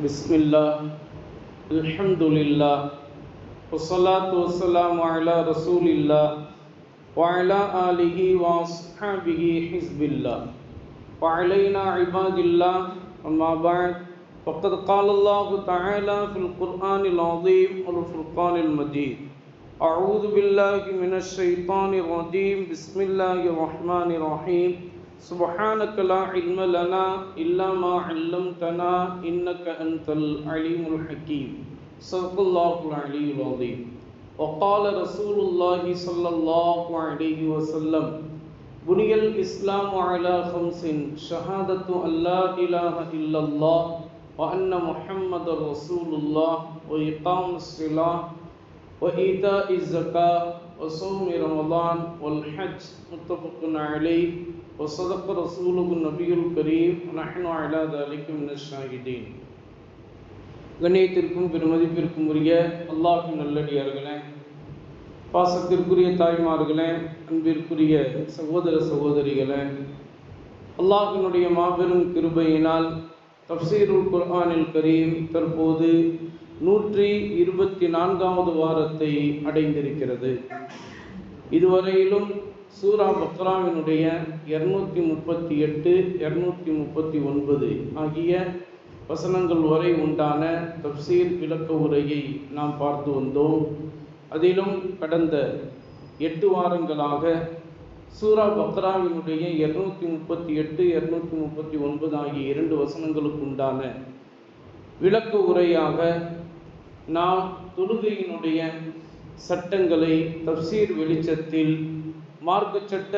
பிஸ்மில்லாஹ் அல்ஹம்துலில்லாஹ் வஸ்ஸலாத்து வஸ்ஸலாமு அலா ரசூலில்லாஹ் வ அலா ஆலிஹி வ அஸ்ஹாபிஹி ஹிஸ்பில்லாஹ் வ அலைனா இபாதில்லாஹ் அம்மா பஅத் ஃபக்கத் காலல்லாஹு தஆலா ஃபில் குர்ஆனில் அஸீம் வல் ஃபுர்கானில் மஜீத் அஊது பில்லாஹி மினஷ் ஷைத்தானிர் ரஜீம் பிஸ்மில்லாஹிர் ரஹ்மானிர் ரஹீம் سبحانك لا علم لنا إلا ما علمتنا إنك أنت العليم الحكيم صدق الله العلي العظيم وقال رسول الله صلى الله عليه وسلم بني الإسلام على خمس شهادة أن لا إله إلا الله وأن محمد رسول الله وإقام الصلاة وإيتاء الزكاة وصوم رمضان والحج متفق عليه وصدق رسوله النبي الكريم ونحن على ذلك من الشاهدين. கண்ணியத்திற்கும் பெருமதிப்பிற்கும் உரிய அல்லாஹ்வின் நல்லடியார்களே, பாசத்திற்குரிய தாய்மார்களே, அன்பிற்குரிய சகோதர சகோதரிகளே, அல்லாஹ்வினுடைய மாபெரும் கிருபையினால் தஃப்சீருல் குர்ஆனில் கரீம் தற்போது 124வது வாரத்தை அடைந்திருக்கிறது. இதுவரையிலும் சூரா பக்ராவினுடைய 238, 239 ஆகிய வசனங்கள் வரை உண்டான தஃப்சீர் விளக்க உரையை நாம் பார்த்து வந்தோம். அதிலும் கடந்த 8 வாரங்களாக சூரா பக்ராவினுடைய 238, 239 ஆகிய 2 வசனங்களுக்கு உண்டான விளக்க உரையாக நாம் தொழுகையினுடைய சட்டங்களை தஃப்சீர் வெளிச்சத்தில் மார்க்க சட்ட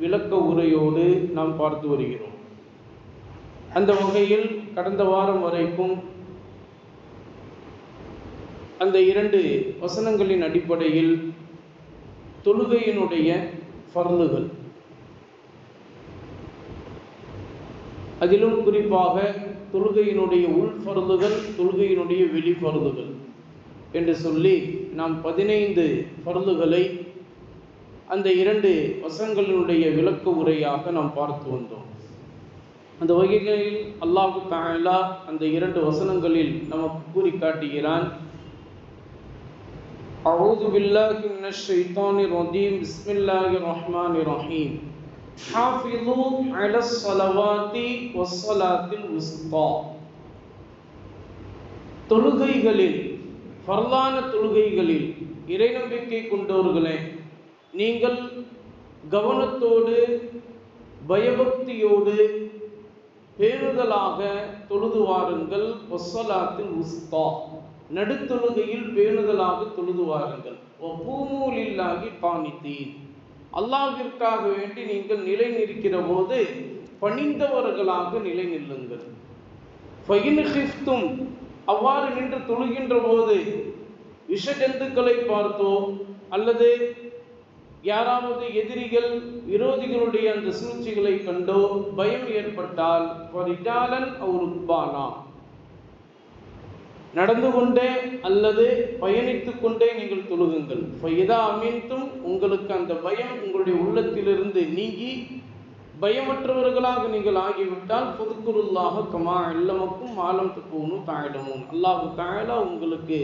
விளக்க உரையோடு நாம் பார்த்து வருகிறோம். அந்த வகையில் கடந்த வாரம் வரைக்கும் அந்த 2 வசனங்களின் அடிப்படையில் தொழுகையினுடைய ஃபர்லுகள், அதிலும் குறிப்பாக தொழுகையினுடைய உள் ஃபர்லுகள், தொழுகையினுடைய வெளி ஃபர்லுகள் என்று சொல்லி நாம் 15 ஃபர்லுகளை அந்த 2 வசனங்களினுடைய விளக்க உரையாக நாம் பார்த்து வந்தோம். அந்த வகைகளில் அல்லாஹ் தஆலா அந்த 2 வசனங்களில் நமக்கு கூறி காட்டுகிறான். அஊது பில்லாஹி மினஷ் ஷைத்தானிர் ரஜீம் பிஸ்மில்லாஹிர் ரஹ்மானிர் ரஹீம் ஹாஃபிஸூ அலஸ் ஸலவாத்தி வஸ்ஸலாத்தில் உஸ்தா. தொழுகைகளில், ஃபர்லான தொழுகைகளில் இறை நம்பிக்கை கொண்டவர்களே, நீங்கள் கவனத்தோடு பயபக்தியோடு பேணுதலாக தொழுது வாருங்கள். வஸ்ஸலாத்தில் உஸ்தா, நடுத்தொழுகையில் பேணுதலாக தொழுது வாருங்கள். வகூமூ லில்லாஹி கானிதீன், அல்லாஹ்விற்காக வேண்டி நீங்கள் நிலை நிற்கிற போது பணிந்தவர்களாக நிலை நில்லுங்கள். ஃபஇன் கிஃப்தும், அவ்வாறு நின்று தொழுகின்ற போது விஷஜந்துக்களை பார்த்தோ அல்லது யாராவது எதிரிகள் விரோதிகளுடைய அந்த சூழ்ச்சிகளை கண்டோ பயம் ஏற்பட்டால் ஃபரிஜாலன் அவ் ருக்பானா, நடந்து கொண்டே அல்லது பயணித்து கொண்டே நீங்கள் தொழுகுங்கள். ஃபைதா அமீன்தும், உங்களுக்கு அந்த பயம் உங்களுடைய உள்ளத்திலிருந்து நீங்கி பயமற்றவர்களாக நீங்கள் ஆகிவிட்டால் ஃபதுக்குருல்லாஹ கமா அல்லமக்கும் ஆலம் தக்கூனு தஅலமூன், அல்லாஹ் தஆலா உங்களுக்கு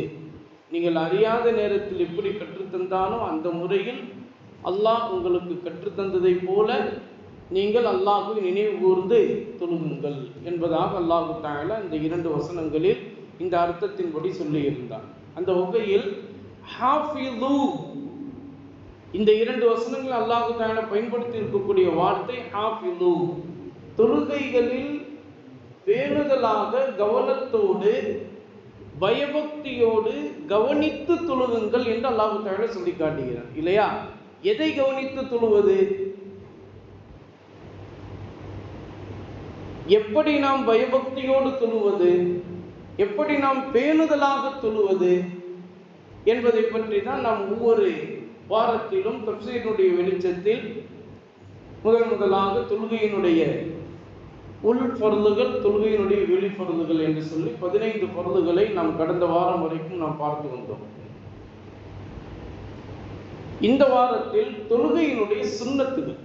நீங்கள் அறியாத நேரத்தில் எப்படி கற்றுத்தந்தானோ அந்த முறையில் அல்லாஹ் உங்களுக்கு கற்றுத்தந்ததை போல நீங்கள் அல்லாஹ்வை நினைவு கூர்ந்து தொழுகுங்கள் என்பதாக அல்லாஹ் தஆலா இந்த 2 வசனங்களில் இந்த அர்த்தத்தின்படி சொல்லியிருந்தார். அந்த வகையில் ஹாஃபிஸூ, இந்த 2 வசனங்கள் அல்லாஹ் தஆலா பயன்படுத்தி இருக்கக்கூடிய வார்த்தை ஹாஃபிஸூ, தொழுகைகளில் பேணுதலாக கவனத்தோடு பயபக்தியோடு கவனித்து தொழுகுங்கள் என்று அல்லாஹ் தஆலா சொல்லி காட்டுகிறார் இல்லையா? எதை கவனித்து தொழுவது? எப்படி நாம் பயபக்தியோடு தொழுவது, எப்படி நாம் பேணுதலாக தொழுவது என்பதை பற்றி தான் நாம் ஒவ்வொரு வாரத்திலும் தஃப்சீரினுடைய வெளிச்சத்தில் முதலாக தொழுகையினுடைய உள் ஃபர்லுகள், தொழுகையினுடைய வெளி ஃபர்லுகள் என்று சொல்லி 15 ஃபர்லுகளை நாம் கடந்த வாரம் வரைக்கும் நாம் பார்த்து வந்தோம். இந்த வாரத்தில் தொழுகையினுடைய சுன்னத்துகள்,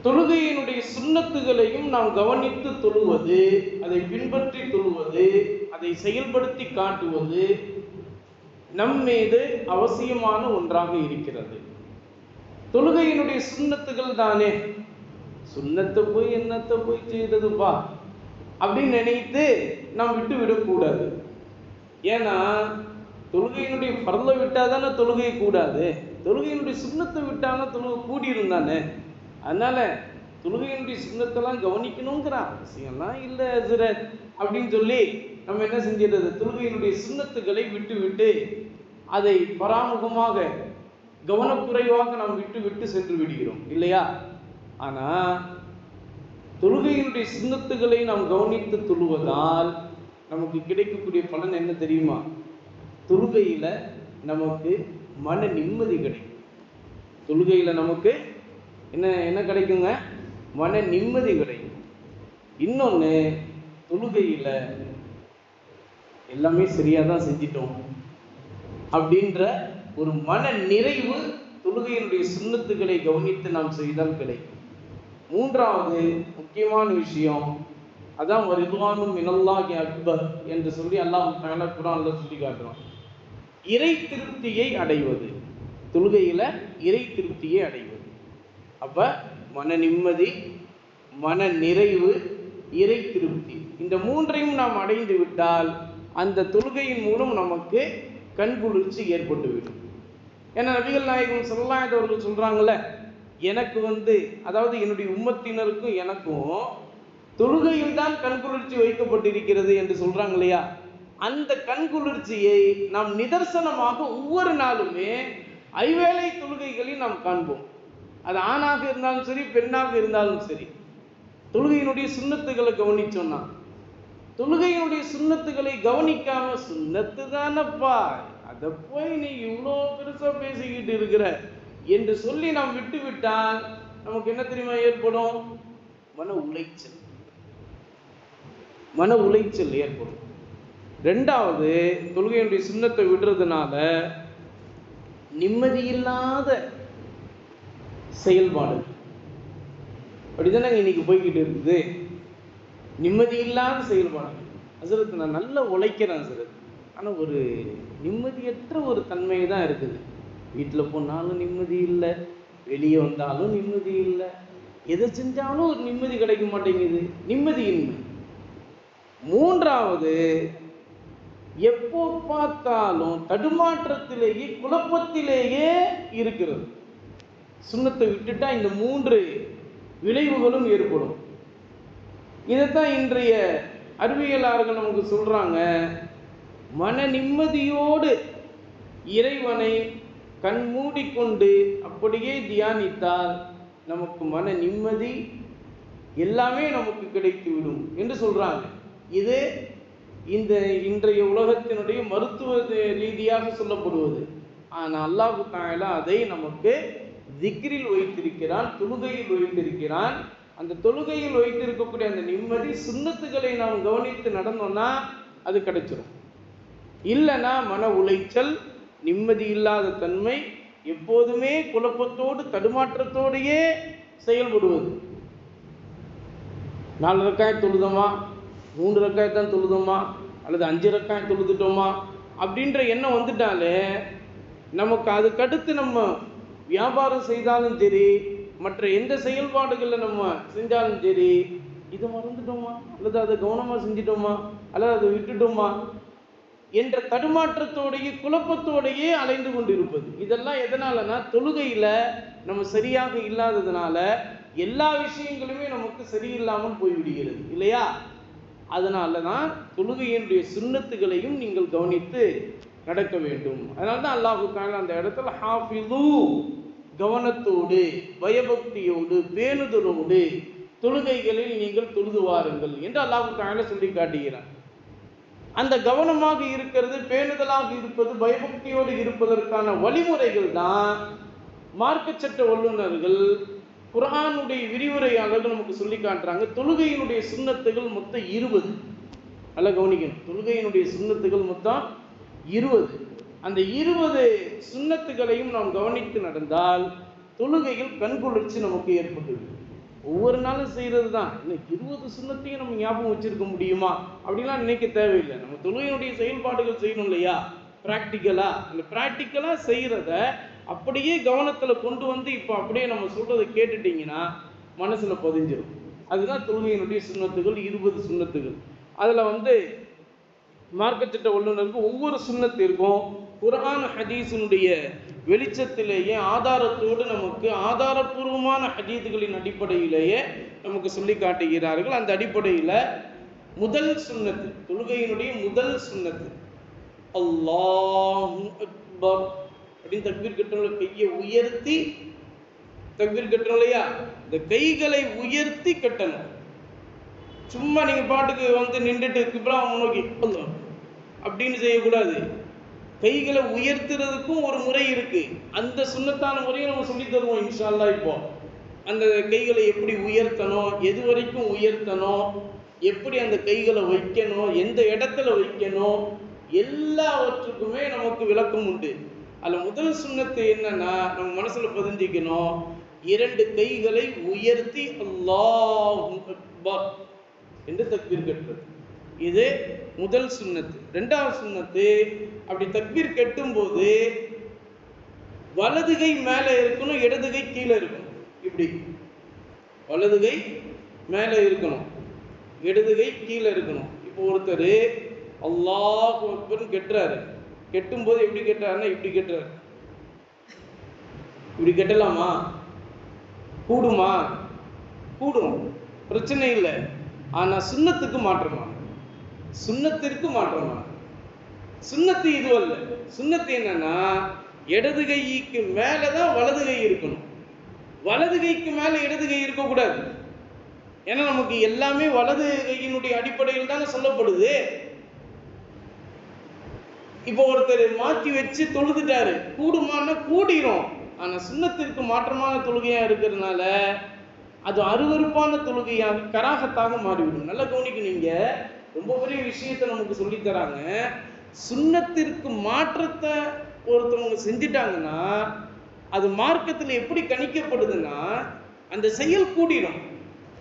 தொழுகையினுடைய சுன்னத்துகளையும் நாம் கவனித்து தொழுவது, அதை பின்பற்றி தொழுவது, அதை செயல்படுத்தி காட்டுவது நம் மீது அவசியமான ஒன்றாக இருக்கிறது. தொழுகையினுடைய சுன்னத்துகள் தானே, சுன்னத்தை போய் என்னத்தை போய் செய்ததுப்பா அப்படின்னு நினைத்து நாம் விட்டு விடக்கூடாது. ஏன்னா தொழுகையினுடைய பரலை விட்டால் தானே தொழுகை கூடாது, தொழுகையினுடைய சுண்ணத்தை விட்டாலும் தொழுகை கூடியிருந்தானே. அதனால தொழுகையினுடைய சுண்ணத்தெல்லாம் கவனிக்கணுங்கிற அவசியம்லாம் இல்லை ஹஸ்ரத் அப்படின்னு சொல்லி நம்ம என்ன செஞ்சிடுறது, தொழுகையினுடைய சுண்ணத்துகளை விட்டு விட்டு அதை பராமுகமாக கவனக்குறைவாக நாம் விட்டு விட்டு சென்று விடுகிறோம் இல்லையா? ஆனால் தொழுகையினுடைய சுன்னத்துகளை நாம் கவனித்து தொழுவதால் நமக்கு கிடைக்கக்கூடிய பலன் என்ன தெரியுமா? தொழுகையில் நமக்கு மன நிம்மதி கிடைக்கும். தொழுகையில் நமக்கு என்ன என்ன கிடைக்குங்க? மன நிம்மதி கிடைக்கும். இன்னொன்று, தொழுகையில் எல்லாமே சரியாக தான் செஞ்சிட்டோம் அப்படின்ற ஒரு மன நிறைவு தொழுகையினுடைய சுன்னத்துகளை கவனித்து நாம் செய்தால் கிடைக்கும். மூன்றாவது முக்கியமான விஷயம், அதான் ரிதுவானும் மினல்லாஹி அக்பர் என்று சொல்லி அல்லாஹ் தஆலா குர்ஆன்ல சொல்லி காட்டுறான். இறை திருப்தியை அடைவது, தொழுகையில் இறை திருப்தியை அடைவது. அப்போ மன நிம்மதி, மன நிறைவு, இறை திருப்தி, இந்த மூன்றையும் நாம் அடைந்து விட்டால் அந்த தொழுகையின் மூலம் நமக்கு கண்குளிர்ச்சி ஏற்பட்டுவிடும். ஏன்னா நபிகள் நாயகம் ஸல்லல்லாஹு அலைஹி அவர்கள் சொல்கிறாங்களே, எனக்கு அதாவது என்னுடைய உம்மத்தினருக்கும் எனக்கும் தொழுகையில் தான் கண்குளிர்ச்சி வைக்கப்பட்டிருக்கிறது என்று சொல்கிறாங்க இல்லையா? அந்த கண்குளிர்ச்சியை நாம் நிதர்சனமாக ஒவ்வொரு நாளுமே ஐவேளை தொழுகைகளில் நாம் காண்போம். அது ஆணாக இருந்தாலும் சரி, பெண்ணாக இருந்தாலும் சரி. தொழுகையினுடைய சுன்னத்துகளை கவனிச்சோன்னா, தொழுகையினுடைய சுன்னத்துகளை கவனிக்காம சுன்னத்து தானப்பா, அதை போய் நீ இவ்வளோ பெருசாக பேசிக்கிட்டு இருக்கிற என்று சொல்லி நாம் விட்டு விட்டால் நமக்கு என்ன தெரியுமா ஏற்படும்? மன உளைச்சல், மன உளைச்சல் ஏற்படும். ரெண்டாவது, தொழுகையினுடைய சுன்னத்தை விடுறதுனால நிம்மதியில்லாத செயல்பாடு அப்படிதானே இன்னைக்கு போய்கிட்டு இருக்குது. நிம்மதி இல்லாத செயல்பாடு. ஹஸ்ரத் நான் நல்லா உழைக்கிறேன் ஹஸ்ரத், ஆனால் ஒரு நிம்மதியற்ற ஒரு தன்மை தான் இருக்குது. வீட்டில் போனாலும் நிம்மதி இல்லை, வெளியே வந்தாலும் நிம்மதி இல்லை, எதை செஞ்சாலும் ஒரு நிம்மதி கிடைக்க மாட்டேங்குது, நிம்மதியின்மை. மூன்றாவது, எப்போ பார்த்தாலும் தடுமாற்றத்திலேயே குழப்பத்திலேயே இருக்கிறது. சுன்னத்தை விட்டுட்டா இந்த மூன்று விளைவுகளும் ஏற்படும். இதைத்தான் இன்றைய அறிவியலாளர்கள் நமக்கு சொல்றாங்க, மன நிம்மதியோடு இறைவனை கண் மூடிக்கொண்டு அப்படியே தியானித்தால் நமக்கு மன நிம்மதி எல்லாமே நமக்கு கிடைத்துவிடும் என்று சொல்றாங்க. இது இந்த இன்றைய உலகத்தினுடைய மருத்துவ ரீதியாக சொல்லப்படுவது. ஆனால் அல்லாஹ் தஆலா அதை நமக்கு திக்ரில் வைத்திருக்கிறான், தொழுகையில் வைத்திருக்கிறான். அந்த தொழுகையில் வைத்திருக்கக்கூடிய அந்த நிம்மதி சுன்னத்துகளை நாம் கவனித்து நடந்தோம்னா அது கிடைச்சிடும். இல்லைன்னா மன உளைச்சல், நிம்மதி இல்லாத தன்மை, எப்போதுமே குழப்பத்தோடு தடுமாற்றத்தோடையே செயல்படுவது. 4 ரக்காய் தொழுதோமா, 3 ரக்காய் தான் தொழுதோமா, அல்லது 5 ரக்காய் தொழுதுட்டோமா அப்படின்ற எண்ணம் வந்துட்டாலே நமக்கு அதுக்கடுத்து நம்ம வியாபாரம் செய்தாலும் சரி, மற்ற எந்த செயல்பாடுகளில் நம்ம செஞ்சாலும் சரி, இதை மறந்துட்டோமா, அல்லது அதை கவனமாக செஞ்சிட்டோமா, அல்லது அதை விட்டுட்டோமா என்ற தடுமாற்றத்தோடையே குழப்பத்தோடையே அலைந்து கொண்டிருப்பது. இதெல்லாம் எதனாலனா தொழுகையில் நம்ம சரியாக இல்லாததுனால எல்லா விஷயங்களுமே நமக்கு சரியில்லாமல் போய்விடுகிறது இல்லையா? அதனால தான் தொழுகையினுடைய சுன்னத்துகளையும் நீங்கள் கவனித்து நடக்க வேண்டும். அதனால தான் அல்லாஹ் தஆலா அந்த இடத்துல ஹாஃபிது, கவனத்தோடு பயபக்தியோடு பேணுதலோடு தொழுகைகளில் நீங்கள் தொழுது வாருங்கள் என்று அல்லாஹ் தஆலா சொல்லி காட்டுகிறார். அந்த கவனமாக இருக்கிறது, பேணுதலாக இருப்பது, பயபக்தியோடு இருப்பதற்கான வழிமுறைகள் தான் மார்க்க சட்ட வல்லுநர்கள், குர்ஆனுடைய விரிவுரையாளர்கள் நமக்கு சொல்லி காட்டுறாங்க. தொழுகையினுடைய சுன்னத்துகள் மொத்தம் 20. நல்லா கவனிக்கணும், தொழுகையினுடைய சுன்னத்துகள் மொத்தம் 20. அந்த 20 சுன்னத்துகளையும் நாம் கவனித்து நடந்தால் தொழுகையில் கண்குளிர்ச்சி நமக்கு ஏற்பட்டுவிடும். ஒவ்வொரு நாளும் செய்கிறது தான். இன்னைக்கு 20 சுண்ணத்தையும் நம்ம ஞாபகம் வச்சிருக்க முடியுமா அப்படிலாம் நினைக்க தேவையில்லை. நம்ம தொழுகையினுடைய செயல்பாடுகள் செய்யணும் இல்லையா, ப்ராக்டிக்கலாக. அந்த ப்ராக்டிக்கலாக செய்கிறத அப்படியே கவனத்தில் கொண்டு வந்து இப்போ அப்படியே நம்ம சொல்கிறத கேட்டுட்டிங்கன்னா மனசில் பதிஞ்சிடும். அதுதான் தொழுகையினுடைய சுண்ணத்துகள், 20 சுண்ணத்துகள். அதில் மார்க்கத்திட்ட வல்லுநருக்கு ஒவ்வொரு சுண்ணத்திற்கும் குர்ஆன் ஹதீஸினுடைய வெளிச்சத்திலேயே ஆதாரத்தோடு நமக்கு ஆதாரபூர்வமான ஹதீதுகளின் அடிப்படையிலேயே நமக்கு சொல்லி காட்டுகிறார்கள். அந்த அடிப்படையில் முதல் சுன்னத்து, தொழுகையினுடைய முதல் சுன்னத்து, அல்லாஹு அக்பர் அப்படின்னு தக்பீர் கட்டணும். கையை உயர்த்தி தக்பீர் கட்டணும் இல்லையா, இந்த கைகளை உயர்த்தி கட்டணும். சும்மா நீங்க பாட்டுக்கு நின்றுட்டு கிப்லா நோக்கி அப்படின்னு செய்யக்கூடாது. கைகளை உயர்த்துறதுக்கும் ஒரு முறை இருக்கு. அந்த சுன்னத்தான முறையை நம்ம சொல்லி தருவோம் இன்ஷா அல்லாஹ். இப்போ அந்த கைகளை எப்படி உயர்த்தணும், எது வரைக்கும் உயர்த்தணும், எப்படி அந்த கைகளை வைக்கணும், எந்த இடத்துல வைக்கணும், எல்லாவற்றுக்குமே நமக்கு விளக்கம் உண்டு. அதில் முதல் சுன்னத்து என்னன்னா, நம்ம மனசுல பதிஞ்சிக்கணும், 2 கைகளை உயர்த்தி அல்லாஹு அக்பர் என்று தக்பீர் கட்டுறது. இது முதல் சுன்னத்து. 2வது சுன்னத்து, அப்படி தக்பீர் கட்டும் போது வலது கை மேலே இருக்கணும், இடது கை கீழே இருக்கணும். இப்படி வலது கை மேலே இருக்கணும், இடது கை கீழே இருக்கணும். இப்போ ஒருத்தர் அல்லாஹு அக்பர்னு கெட்டுறாரு. கெட்டும் போது எப்படி கெட்டுறாருன்னா இப்படி கெட்டுறாரு. இப்படி கெட்டலாமா? கூடுமா? கூடும், பிரச்சனை இல்லை. ஆனா சுன்னத்துக்கு மாற்றமா? சுன்னத்திற்கு மாற்றமா? சுன்னத்து இது அல்ல. சுன்னத்து என்னன்னா, இடது கைக்கு மேலதான் வலது கை இருக்கணும், வலது கைக்கு மேல இடது கை இருக்கக்கூடாது. ஏன்னா நமக்கு எல்லாமே வலது கையினுடைய அடிப்படையில் தானே சொல்லப்படுது. இப்போ ஒருத்தர் மாற்றி வச்சு தொழுதுட்டாரு, கூடுமான்னா கூடிரும். ஆனா சுன்னத்திற்கு மாற்றமான தொழுகையா இருக்கிறதுனால அது அருவருப்பான தொழுகையாக கராகத்தாக மாறிவிடும். நல்லா கவனிக்கணுங்க, ரொம்ப பெரிய விஷயத்தை நமக்கு சொல்லித்தராங்க. சுன்னத்திற்கு மாற்றத்தை ஒருத்தவங்க செஞ்சிட்டாங்கன்னா அது மார்க்கத்தில் எப்படி கணிக்கப்படுதுன்னா, அந்த செயல் கூடிடும்,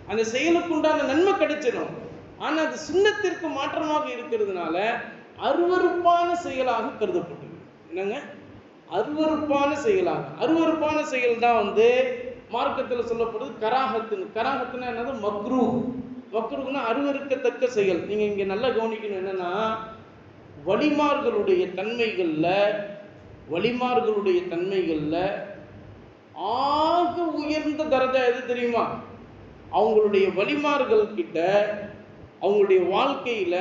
அந்த செயலுக்கு உண்டான நன்மை கிடைச்சிடும். ஆனா அது சுன்னத்திற்கு மாற்றமாக இருக்கிறதுனால அருவருப்பான செயலாக கருதப்பட்டது. என்னங்க? அருவருப்பான செயலாக. அருவருப்பான செயல் தான் மார்க்கத்தில் சொல்லப்படுது கராகத்துன்னு. கராகத்துன்னா என்னது? மக்ரூ. மக்ரூன்னா அருவருக்கத்தக்க செயல். நீங்க இங்க நல்லா கவனிக்கணும், என்னன்னா வலிமார்களுடைய தன்மைகள்ல ஆக உயர்ந்த தரஜா எது தெரியுமா? அவங்களுடைய வலிமார்கள் கிட்ட அவங்களுடைய வாழ்க்கையில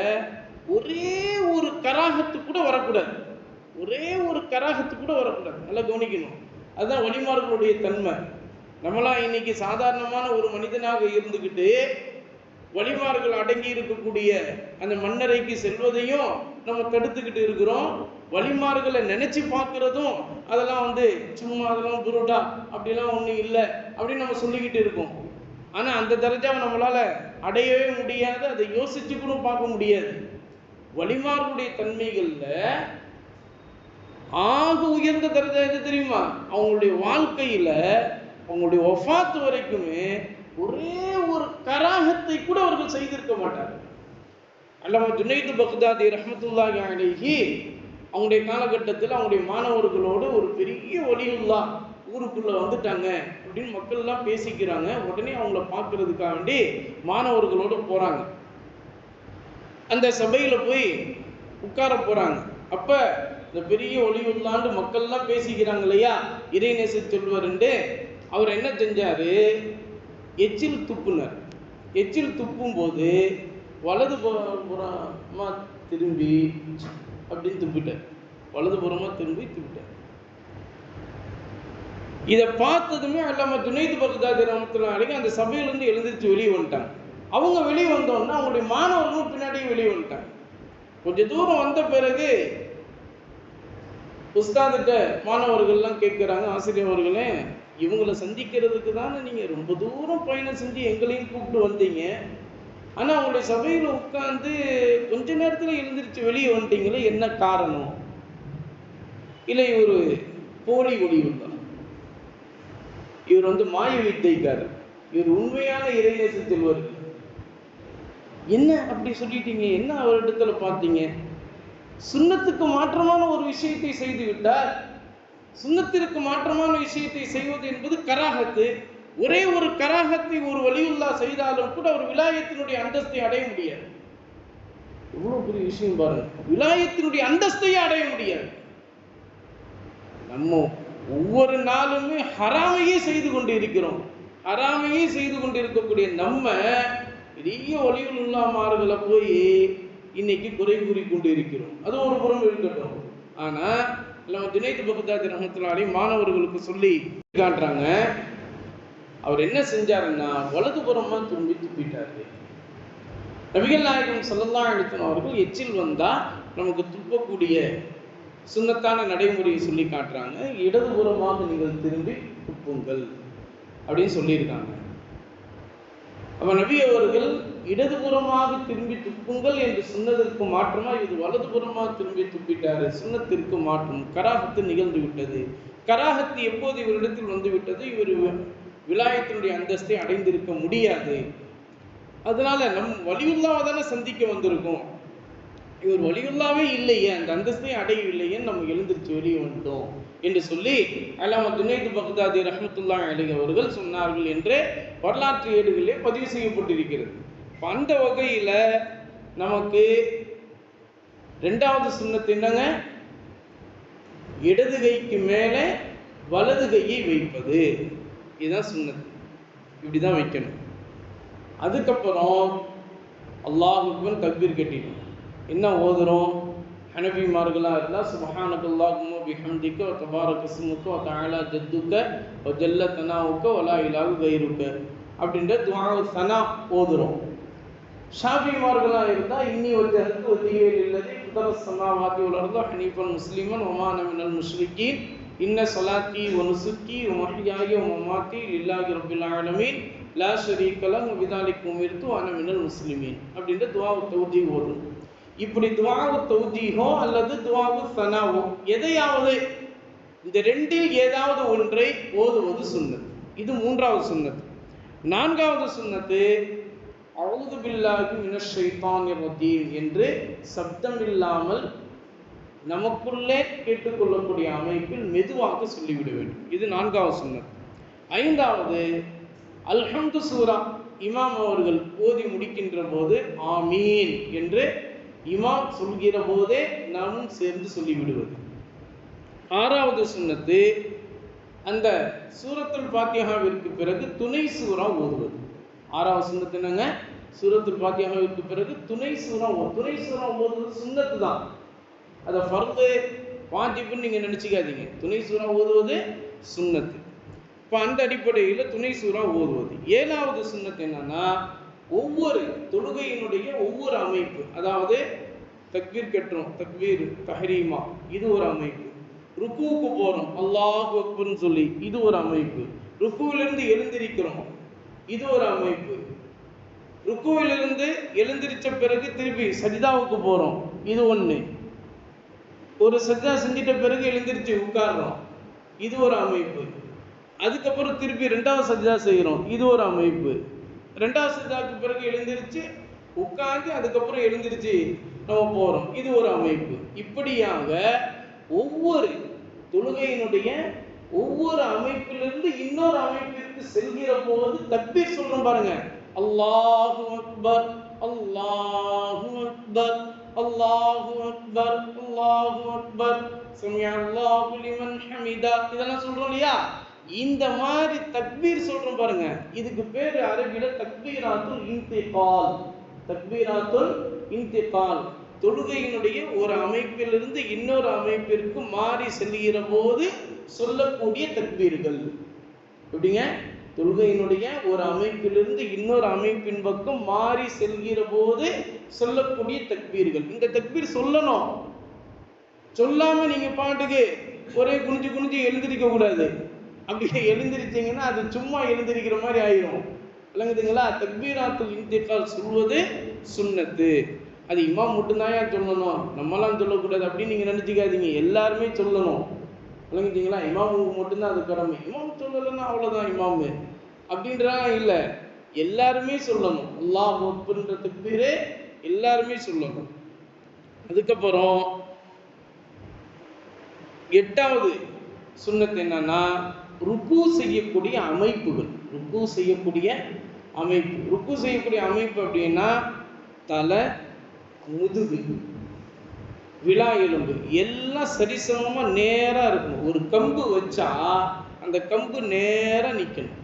ஒரே ஒரு கராகத்து கூட வரக்கூடாது. நல்லா கவனிக்கணும். அதுதான் வலிமார்களுடைய தன்மை. நம்மளாம் இன்னைக்கு சாதாரணமான ஒரு மனிதனாக இருந்துக்கிட்டு வலிமார்கள் அடங்கி இருக்கக்கூடிய அந்த மன்னரைக்கு செல்வதையும் நம்ம தடுத்துக்கிட்டு இருக்கிறோம். வலிமார்களை நினைச்சு பார்க்கறதும் அதெல்லாம் சும்மா அதெல்லாம் புரோட்டா அப்படிலாம் ஒன்றும் இல்லை அப்படின்னு நம்ம சொல்லிக்கிட்டு இருக்கோம். ஆனால் அந்த தரஜாவை நம்மளால அடையவே முடியாது, அதை யோசிச்சு கூட பார்க்க முடியாது. வலிமார்களுடைய தன்மைகள்ல ஆக உயர்ந்த தரஜா எது தெரியுமா? அவங்களுடைய வாழ்க்கையில அவங்களுடைய வஃபாத் வரைக்குமே ஒரே ஒரு கராகத்தை கூட அவர்கள் செய்திருக்க மாட்டார்கள். அல்லாமா ஜுனைத் பக்தாதி ரஹ்மத்துல்லாஹி அலைஹி அவங்களுடைய காலகட்டத்தில் அவங்களுடைய மாணவர்களோடு ஒரு பெரிய வலியுல்லா ஊருக்குள்ள வந்துட்டாங்க அப்படின்னு மக்கள் எல்லாம் பேசிக்கிறாங்க. உடனே அவங்கள பார்க்கறதுக்காக வேண்டி மாணவர்களோடு போறாங்க. அந்த சபையில போய் உட்கார போறாங்க. அப்ப இந்த பெரிய ஒளியுள்ளாண்டு மக்கள்லாம் பேசிக்கிறாங்க இல்லையா, இறைநேச செல்வருண்டு. அவர் என்ன செஞ்சாரு? எச்சில் துப்புனார். எச்சில் துப்பும் போது வலது புறமா திரும்பி அப்படின்னு துப்பிட்டார். வலதுபுறமா திரும்பி துப்பிட்டார். இதை பார்த்ததுமே அல்லாமா ஜுனைத் பக்தாதி ரஹ்மத்துல்லாஹி அலைஹி அந்த சபையிலிருந்து எழுந்திருச்சு வெளியே வந்துட்டாங்க. அவங்க வெளியே வந்தோன்னா அவங்களுடைய மாணவர்களும் பின்னாடியும் வெளியே வந்துட்டாங்க. கொஞ்சம் தூரம் வந்த பிறகு உஸ்தாதிட்ட மாணவர்கள்லாம் கேட்குறாங்க, ஆசிரியர் அவர்களே, இவங்களை சந்திக்கிறதுக்கு தானே நீங்கள் ரொம்ப தூரம் பயணம் செஞ்சு எங்களையும் கூப்பிட்டு வந்தீங்க, ஆனால் அவங்களுடைய சபையில் உட்காந்து கொஞ்ச நேரத்தில் எழுந்திரிச்சு வெளியே வந்துட்டீங்களே, என்ன காரணம்? இல்லை இவர் போலி ஒளியுள்ளார், இவர் மாய வித்தைக்காரர், இவர் உண்மையான இறைநேசத்தில் வருது. என்ன அப்படி சொல்லிட்டீங்க, என்ன அவரிடத்துல பார்த்தீங்க? சுன்னத்துக்கு மாற்றமான ஒரு விஷயத்தை செய்து விட்டார். சுன்னத்திற்கு மாற்றமான விஷயத்தை செய்வது என்பது கராகத்து. ஒரே ஒரு கராகத்தை ஒரு வலியுல்லா செய்தாலும் கூட அவர் விலாயத்தினுடைய அந்தஸ்தை அடைய முடியாது. எவ்வளவு பெரிய விஷயம் பாருங்க, விலாயத்தினுடைய அந்தஸ்தையே அடைய முடியாது. நம்ம ஒவ்வொரு நாளுமே ஹராமையே செய்து கொண்டு இருக்கிறோம். ஹராமையே செய்து கொண்டு இருக்கக்கூடிய நம்ம பெரிய வலியுல்லாமார்களை போய் இன்னைக்கு குறை கூறி கொண்டு இருக்கிறோம். அது ஒரு புறம் இருக்கட்டும். ஆனா நம்ம ஜுனைத் பக்தாதி ரஹ்மத்துல்லாஹி அலைஹி மாணவர்களுக்கு சொல்லி காட்டுறாங்க, அவர் என்ன செஞ்சாருன்னா வலதுபுறமா திரும்பி துப்பிட்டாரு. நபிகள் நாயகம் ஸல்லல்லாஹு அலைஹி வஸல்லம் அவர்கள் எச்சில் வந்தா நமக்கு துப்பக்கூடிய சுன்னத்தான நடைமுறையை சொல்லி காட்டுறாங்க. இடதுபுறமாக நீங்கள் திரும்பி துப்புங்கள் அப்படின்னு சொல்லியிருக்காங்க. அப்ப நபி அவர்கள் இடதுபுறமாக திரும்பி துப்புங்கள் என்று சொன்னதற்கு மாற்றமா இது வலதுபுறமாக திரும்பி துப்பிட்டாரு. சுன்னத்திற்கு மாற்றம், கராகத்து நிகழ்ந்து விட்டது. கராகத்து எப்போது இவரிடத்தில் வந்து விட்டது, இவர் விலாயத்தினுடைய அந்தஸ்தை அடைந்திருக்க முடியாது. அதனால நம் வலியுல்லாவை தானே சந்திக்க வந்திருக்கோம், இவர் வலியுல்லாவே இல்லையே, அந்த அந்தஸ்தை அடையவில்லையே, நம்ம எழுந்திருச்சு வெளியே வந்துட்டோம் என்று சொல்லி அல்லாமா ஜுனைத் பக்தாதி ரஹ்மத்துல்லாஹி அலைஹி அவர்கள் சொன்னார்கள் என்று வரலாற்று ஏடுகளிலே பதிவு செய்யப்பட்டிருக்கிறது. அந்த வகையில் நமக்கு ரெண்டாவது சுன்னத்து என்னங்க, இடது கைக்கு மேலே வலது கையை வைப்பது. இதுதான் சுன்னத்து, இப்படிதான் வைக்கணும். அதுக்கப்புறம் அல்லாஹ் அக்பர் தக்பீர் கட்டிடும். என்ன ஓதுறோம்? ஹனபிமார்களாக இருந்தால் சுப்ஹானக்கல்லாஹும்ம பிஹம்திக வ தபாரக இஸ்முக வ தஆலா ஜத்துக வ ஜல்ல தனாவுக வ லா இலாஹ கைருக அப்படின்ற துஆ சனா ஓதுறோம். ஷாஃபிமார்களாக இருந்தால் இன்னி வஜ்ஹது வஜ்ஹிய லில்லதி ஃபதரஸ் ஸமாவாதி வல் அர்த ஹனீஃபன் முஸ்லிமன் வ மா அன மினல் முஷ்ரிகீன் இன்ன ஸலாத்தி வ நுஸுகி வ மஹ்யாய வ மமாத்தி லில்லாஹி ரப்பில் ஆலமீன் லா ஷரீக லஹு வ பிதாலிக உமிர்து வ அன மினல் முஸ்லிமீன் அப்படின்ற துஆ தௌஜீஹ் ஓதுறோம். இப்படி துஆவு தௌஜீஹோ அல்லது துஆவு சனாவோ எதையாவது இந்த ரெண்டில் ஏதாவது ஒன்றை ஓதுவது சுன்னத். இது மூன்றாவது சுன்னத். நான்காவது சுன்னத்து அஊது பில்லாஹி மினஷ் ஷைத்தானிர் ரஜீம் என்று சப்தம் இல்லாமல் நமக்குள்ளே கேட்டுக்கொள்ளக்கூடிய அமைப்பில் மெதுவாக சொல்லிவிட வேண்டும். இது நான்காவது சுன்னத். ஐந்தாவது அல்ஹம்து சூரா இமாம் அவர்கள் ஓதி முடிக்கின்ற போது ஆமீன் என்று இமாம் சொல்கிற போதே நாமும் சேர்ந்து சொல்லிவிடுவது. ஆறாவது சுன்னத்து அந்த சூரத்துல் ஃபாத்திஹாவிற்கு பிறகு துணை சூரா ஓதுவது. ஆறாவது சுன்னத்து என்னங்க, சூரத்துல் ஃபாத்திஹாவிற்கு பிறகு துணை சூரா துணை சூரா ஓதுவது சுன்னத்து தான். அதை ஃபர்து வாஜிப்னு நீங்கள் நினச்சிக்காதீங்க. துணை சூரா ஓதுவது சுன்னத்து. இப்போ அந்த அடிப்படையில் துணை சூரா ஓதுவது. ஏழாவது சுன்னத்து என்னன்னா, ஒவ்வொரு தொழுகையினுடைய ஒவ்வொரு அமைப்பு, அதாவது தக்பீர் கட்டுறோம், தக்பீர் தஹ்ரீமா, இது ஒரு அமைப்பு. ருக்குவுக்கு போகிறோம், அல்லாஹு அக்பர்னு சொல்லி, இது ஒரு அமைப்பு. ருக்குவிலிருந்து எழுந்திருக்கிறோம், இது ஒரு அமைப்பு. ருக்குவிலிருந்து எழுந்திரிச்ச பிறகு திருப்பி சஜிதாவுக்கு போகிறோம், இது ஒன்று. ஒரு சஜிதா செஞ்சிட்ட பிறகு எழுந்திரிச்சு உட்கார்றோம், இது ஒரு அமைப்பு. அதுக்கப்புறம் திருப்பி ரெண்டாவது சஜிதா செய்கிறோம், இது ஒரு அமைப்பு. ரெண்டாவது சஜிதாவுக்கு பிறகு எழுந்திரிச்சு உட்கார்ந்து அதுக்கப்புறம் எழுந்திரிச்சு நம்ம போகிறோம், இது ஒரு அமைப்பு. இப்படியாக ஒவ்வொரு தொழுகையினுடைய ஒவ்வொரு அமைப்பிலிருந்து இன்னொரு அமைப்பிற்கு செல்கிற போது தக்பீர் சொல்றோம் பாருங்க. அல்லாஹு அக்பர், அல்லாஹு அக்பர், அல்லாஹு அக்பர், அல்லாஹு அக்பர், சமிஅ அல்லாஹு லிமன் ஹமிதா, இதெல்லாம் சொல்றோம் இல்லையா? இந்த மாதிரி தக்பீர் சொல்றோம் பாருங்க. இதுக்கு பேர் அரபியில தக்பீராத்துல் இன்திகால். தக்பீராத்துல் இன்திகால், தொழுகையினுடைய ஒரு அமைப்பிலிருந்து இன்னொரு அமைப்பிற்கு மாறி செல்கிற போது சொல்லக்கூடிய தக்பீர்கள். எப்படிங்க? தொழுகையினுடைய ஒரு அமைப்பிலிருந்து இன்னொரு அமைப்பின் பக்கம் மாறி செல்கிற போது சொல்லக்கூடிய தக்பீர்கள். இந்த தக்பீர் சொல்லணும். சொல்லாம நீங்க பாட்டுக்கு ஒரே குனிஞ்சு குனிஞ்சு எழுந்திருக்க கூடாது. அப்படி எழுந்திருச்சீங்கன்னா அது சும்மா எழுந்திருக்கிற மாதிரி ஆயிரும். விளங்குதுங்களா? தக்பீராத்துல் இன்திகால் சொல்வது சுன்னத்து. அது இமாம் மட்டும்தான் சொல்லணும், நம்மளாம் சொல்லக்கூடாது அப்படின்னு நீங்கள் நினச்சிக்காதீங்க. எல்லாருமே சொல்லணும். விளங்குச்சிங்களா? இமாமுக்கு மட்டும்தான் அது கடமை. இமாம் சொல்லலைன்னா அவ்வளோதான் இமாமு. அப்படின்றலாம் இல்லை, எல்லாருமே சொல்லணும். அல்லாஹ் அக்பர்ன்ற தக்பீரே எல்லாருமே சொல்லணும். அதுக்கப்புறம் 8வது சுன்னத் என்னன்னா, ருக்கு செய்யக்கூடிய அமைப்புகள். ருக்கு செய்யக்கூடிய அமைப்பு, ருக்கு செய்யக்கூடிய அமைப்பு அப்படின்னா தலை, முதுகு, விலா எலும்பு எல்லாம் சரிசமமா நேரா இருக்கணும். ஒரு கம்பு வச்சா அந்த கம்பு நேரா நிக்கணும்.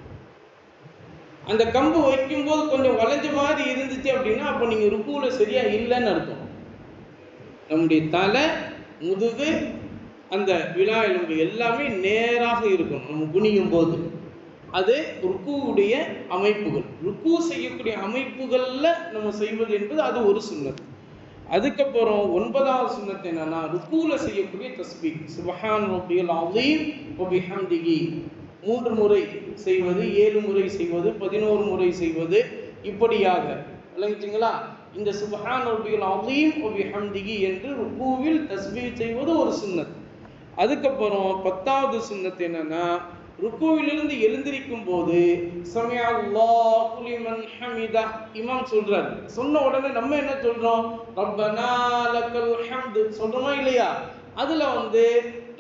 அந்த கம்பு வைக்கும்போது கொஞ்சம் வளைஞ்ச மாதிரி இருந்துச்சு அப்படின்னா அப்போ நீங்க ருக்குல சரியா இல்லைன்னு அர்த்தம். நம்முடைய தலை, முதுகு, அந்த விலா எலும்பு எல்லாமே நேராக இருக்கணும் நம்ம குனியும் போது. அது ருக்குவுடைய அமைப்புகள். ருக்கு செய்யக்கூடிய அமைப்புகள்ல நம்ம செய்வது என்பது அது ஒரு சுன்னத். அதுக்கப்புறம் 9வது சுன்னத் என்னன்னா, ருக்குல செய்யக்கூடிய தஸ்பீஹ். சுப்ஹான் ரப்பியல் அஸீம் வ பிஹம்திஹி 3 முறை செய்வது, 7 முறை செய்வது, 11 முறை செய்வது, இப்படியாக விளங்குச்சுங்களா? இந்த சுப்ஹான் ரப்பியல் அஸீம் வ பிஹம்திஹி என்று ருக்குவில் தஸ்பீஹ் செய்வது ஒரு சுன்னத். அதுக்கப்புறம் 10வது சுன்னத் என்னன்னா, ருக்குவிலிருந்து எழுந்திருக்கும் போது சமிஅ அல்லாஹு லிமன் ஹமிதா இமாம் சொல்றாரு. சொன்ன உடனே நம்ம என்ன சொல்றோம்? ரப்பனா லக்கல் ஹம்து சொல்றோமா இல்லையா? அதுல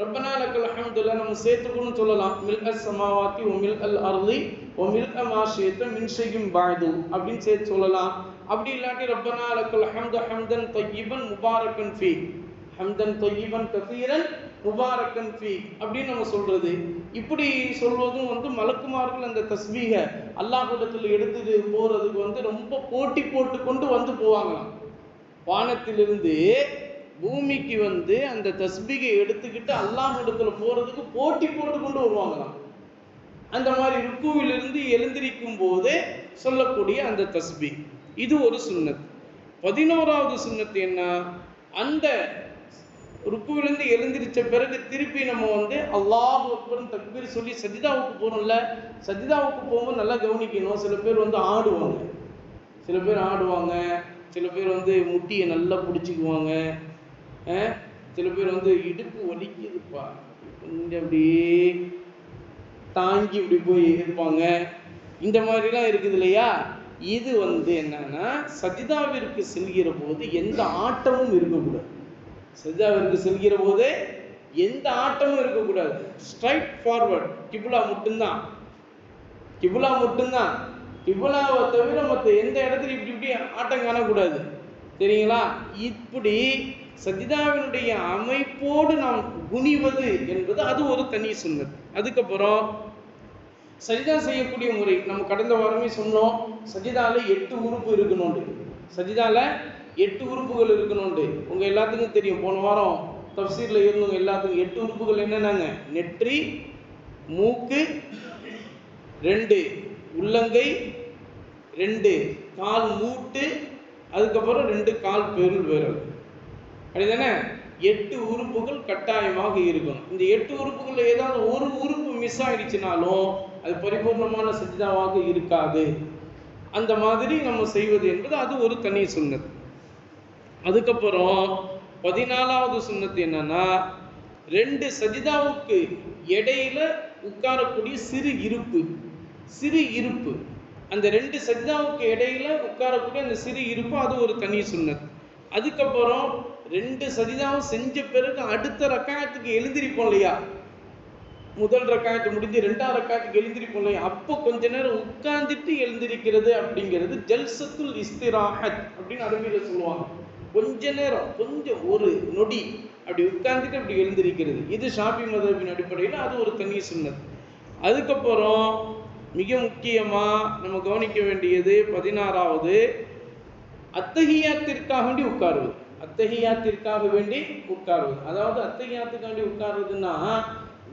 ரப்பனா லக்கல் ஹம்துல நம்ம சேர்த்துக்கணும் சொல்லலாம். மில்அஸ் ஸமாவாத்தி வ மில்அல் அர்தி வ மில்அ மா ஷி'த மின் ஷைஇன் பஅது அப்படின்னு சேர்த்து சொல்லலாம். அப்படி இல்லாட்டி ரப்பனா லக்கல் ஹம்து ஹம்தன் தய்யிபன் முபாரக்கன் ஃபீ, ஹம்தன் தய்யிபன் கஸீரன் முபாரக்கன் ஃபீ அப்படின்னு நம்ம சொல்றது. இப்படி சொல்வதும் மலக்குமார்கள் அந்த தஸ்பீஹ அல்லாஹ்விடத்தில் எடுத்துட்டு போறதுக்கு ரொம்ப போட்டி போட்டு கொண்டு போவாங்களாம். வானத்திலிருந்து பூமிக்கு அந்த தஸ்பீகை எடுத்துக்கிட்டு அல்லாஹ்விடத்துல போறதுக்கு போட்டி போட்டு கொண்டு வருவாங்களாம். அந்த மாதிரி ருக்குவிலிருந்து எழுந்திருக்கும் போதே சொல்லக்கூடிய அந்த தஸ்பீஹ், இது ஒரு சுன்னத். 11வது சுன்னத் என்ன? அந்த ருக்குவிலிருந்து எழுந்திருச்ச பிறகு திருப்பி நம்ம அல்லாஹ் அக்பர் தக்பீர் சொல்லி சஜிதாவுக்கு போறோம்ல. சஜிதாவுக்கு போகும்போது நல்லா கவனிக்கணும். சில பேர் ஆடுவாங்க, சில பேர் ஆடுவாங்க, சில பேர் முட்டியை நல்லா பிடிச்சிக்குவாங்க, சில பேர் இடுப்பு வலிக்குதுப்பா கொஞ்சம் அப்படியே தாங்கி இப்படி போய் இருப்பாங்க. இந்த மாதிரிலாம் இருக்குது இல்லையா? இது என்னன்னா, சஜிதாவிற்கு செல்கிற போது எந்த ஆட்டமும் இருக்கக்கூடாது. சஜிதாவிற்கு செல்கிற போது எந்த ஆட்டமும் இருக்கக்கூடாது. ஸ்ட்ரைட் ஃபார்வர்ட், கிபுலா மட்டும்தான், கிபுலா மட்டும்தான். கிபுலாவை தவிர மற்ற எந்த இடத்துல இப்படி இப்படி ஆட்டம் காணக்கூடாது. சரிங்களா? இப்படி சஜிதாவினுடைய அமைப்போடு நாம் குனிவது என்பது அது ஒரு தனி சுன்னத். அதுக்கப்புறம் சஜிதா செய்யக்கூடிய முறை நம்ம கடந்த வாரமே சொன்னோம். சஜிதால 8 உறுப்பு இருக்கணும். சஜிதால 8 உறுப்புகள் இருக்கணும். உங்க எல்லாத்துக்கும் தெரியும், போன வாரம் தஃசீர்ல இருந்தவங்க எல்லாத்துக்கும் 8 உறுப்புகள் என்னென்னாங்க? நெற்றி, மூக்கு, 2 உள்ளங்கை, 2 கால் மூட்டு, அதுக்கப்புறம் 2 கால் பெருள் விரல். அப்படிதானே? 8 உறுப்புகள் கட்டாயமாக இருக்கணும். இந்த 8 உறுப்புகள் ஏதாவது ஒரு உறுப்பு மிஸ் ஆயிடுச்சுனாலும் அது பரிபூர்ணமான சஜிதாவாக இருக்காது. அந்த மாதிரி நம்ம செய்வது என்பது அது ஒரு தனி சுன்னத். அதுக்கப்புறம் 14வது சுன்னத் என்னன்னா, 2 சஜிதாவுக்கு இடையில உட்காரக்கூடிய சிறு இருப்பு, சிறு இருப்பு, அந்த 2 சஜிதாவுக்கு இடையில உட்காரக்கூடிய அந்த சிறு இருப்பு அது ஒரு தனி சுன்னத். அதுக்கப்புறம் 2 சஜிதாவும் செஞ்ச பிறகு அடுத்த ரக்காயத்துக்கு எழுந்திருப்போம் இல்லையா? முதல் ரக்காயத்து முடிஞ்சு 2வது ரக்காயத்துக்கு எழுந்திருப்போம் இல்லையா? அப்போ கொஞ்ச நேரம் உட்கார்ந்துட்டு எழுந்திருக்கிறது அப்படிங்கிறது ஜல்சத்துல் இஸ்திராஹத் அப்படின்னு அரபியில சொல்லுவாங்க. கொஞ்ச நேரம், கொஞ்சம் ஒரு நொடி அப்படி உட்கார்ந்துட்டு அப்படி எழுந்திருக்கிறது. இது ஷாஃபி மذஹபின் அடிப்படையில் அது ஒரு தனி சுன்னத். அதுக்கப்புறம் மிக முக்கியமா நம்ம கவனிக்க வேண்டியது 16வது, அத்தஹியாத்திற்காக வேண்டி உட்காருவது. அத்தஹியாத்திற்காக வேண்டி உட்காருவது, அதாவது அத்தஹியாத்துக்காக வேண்டி உட்காருவதுன்னா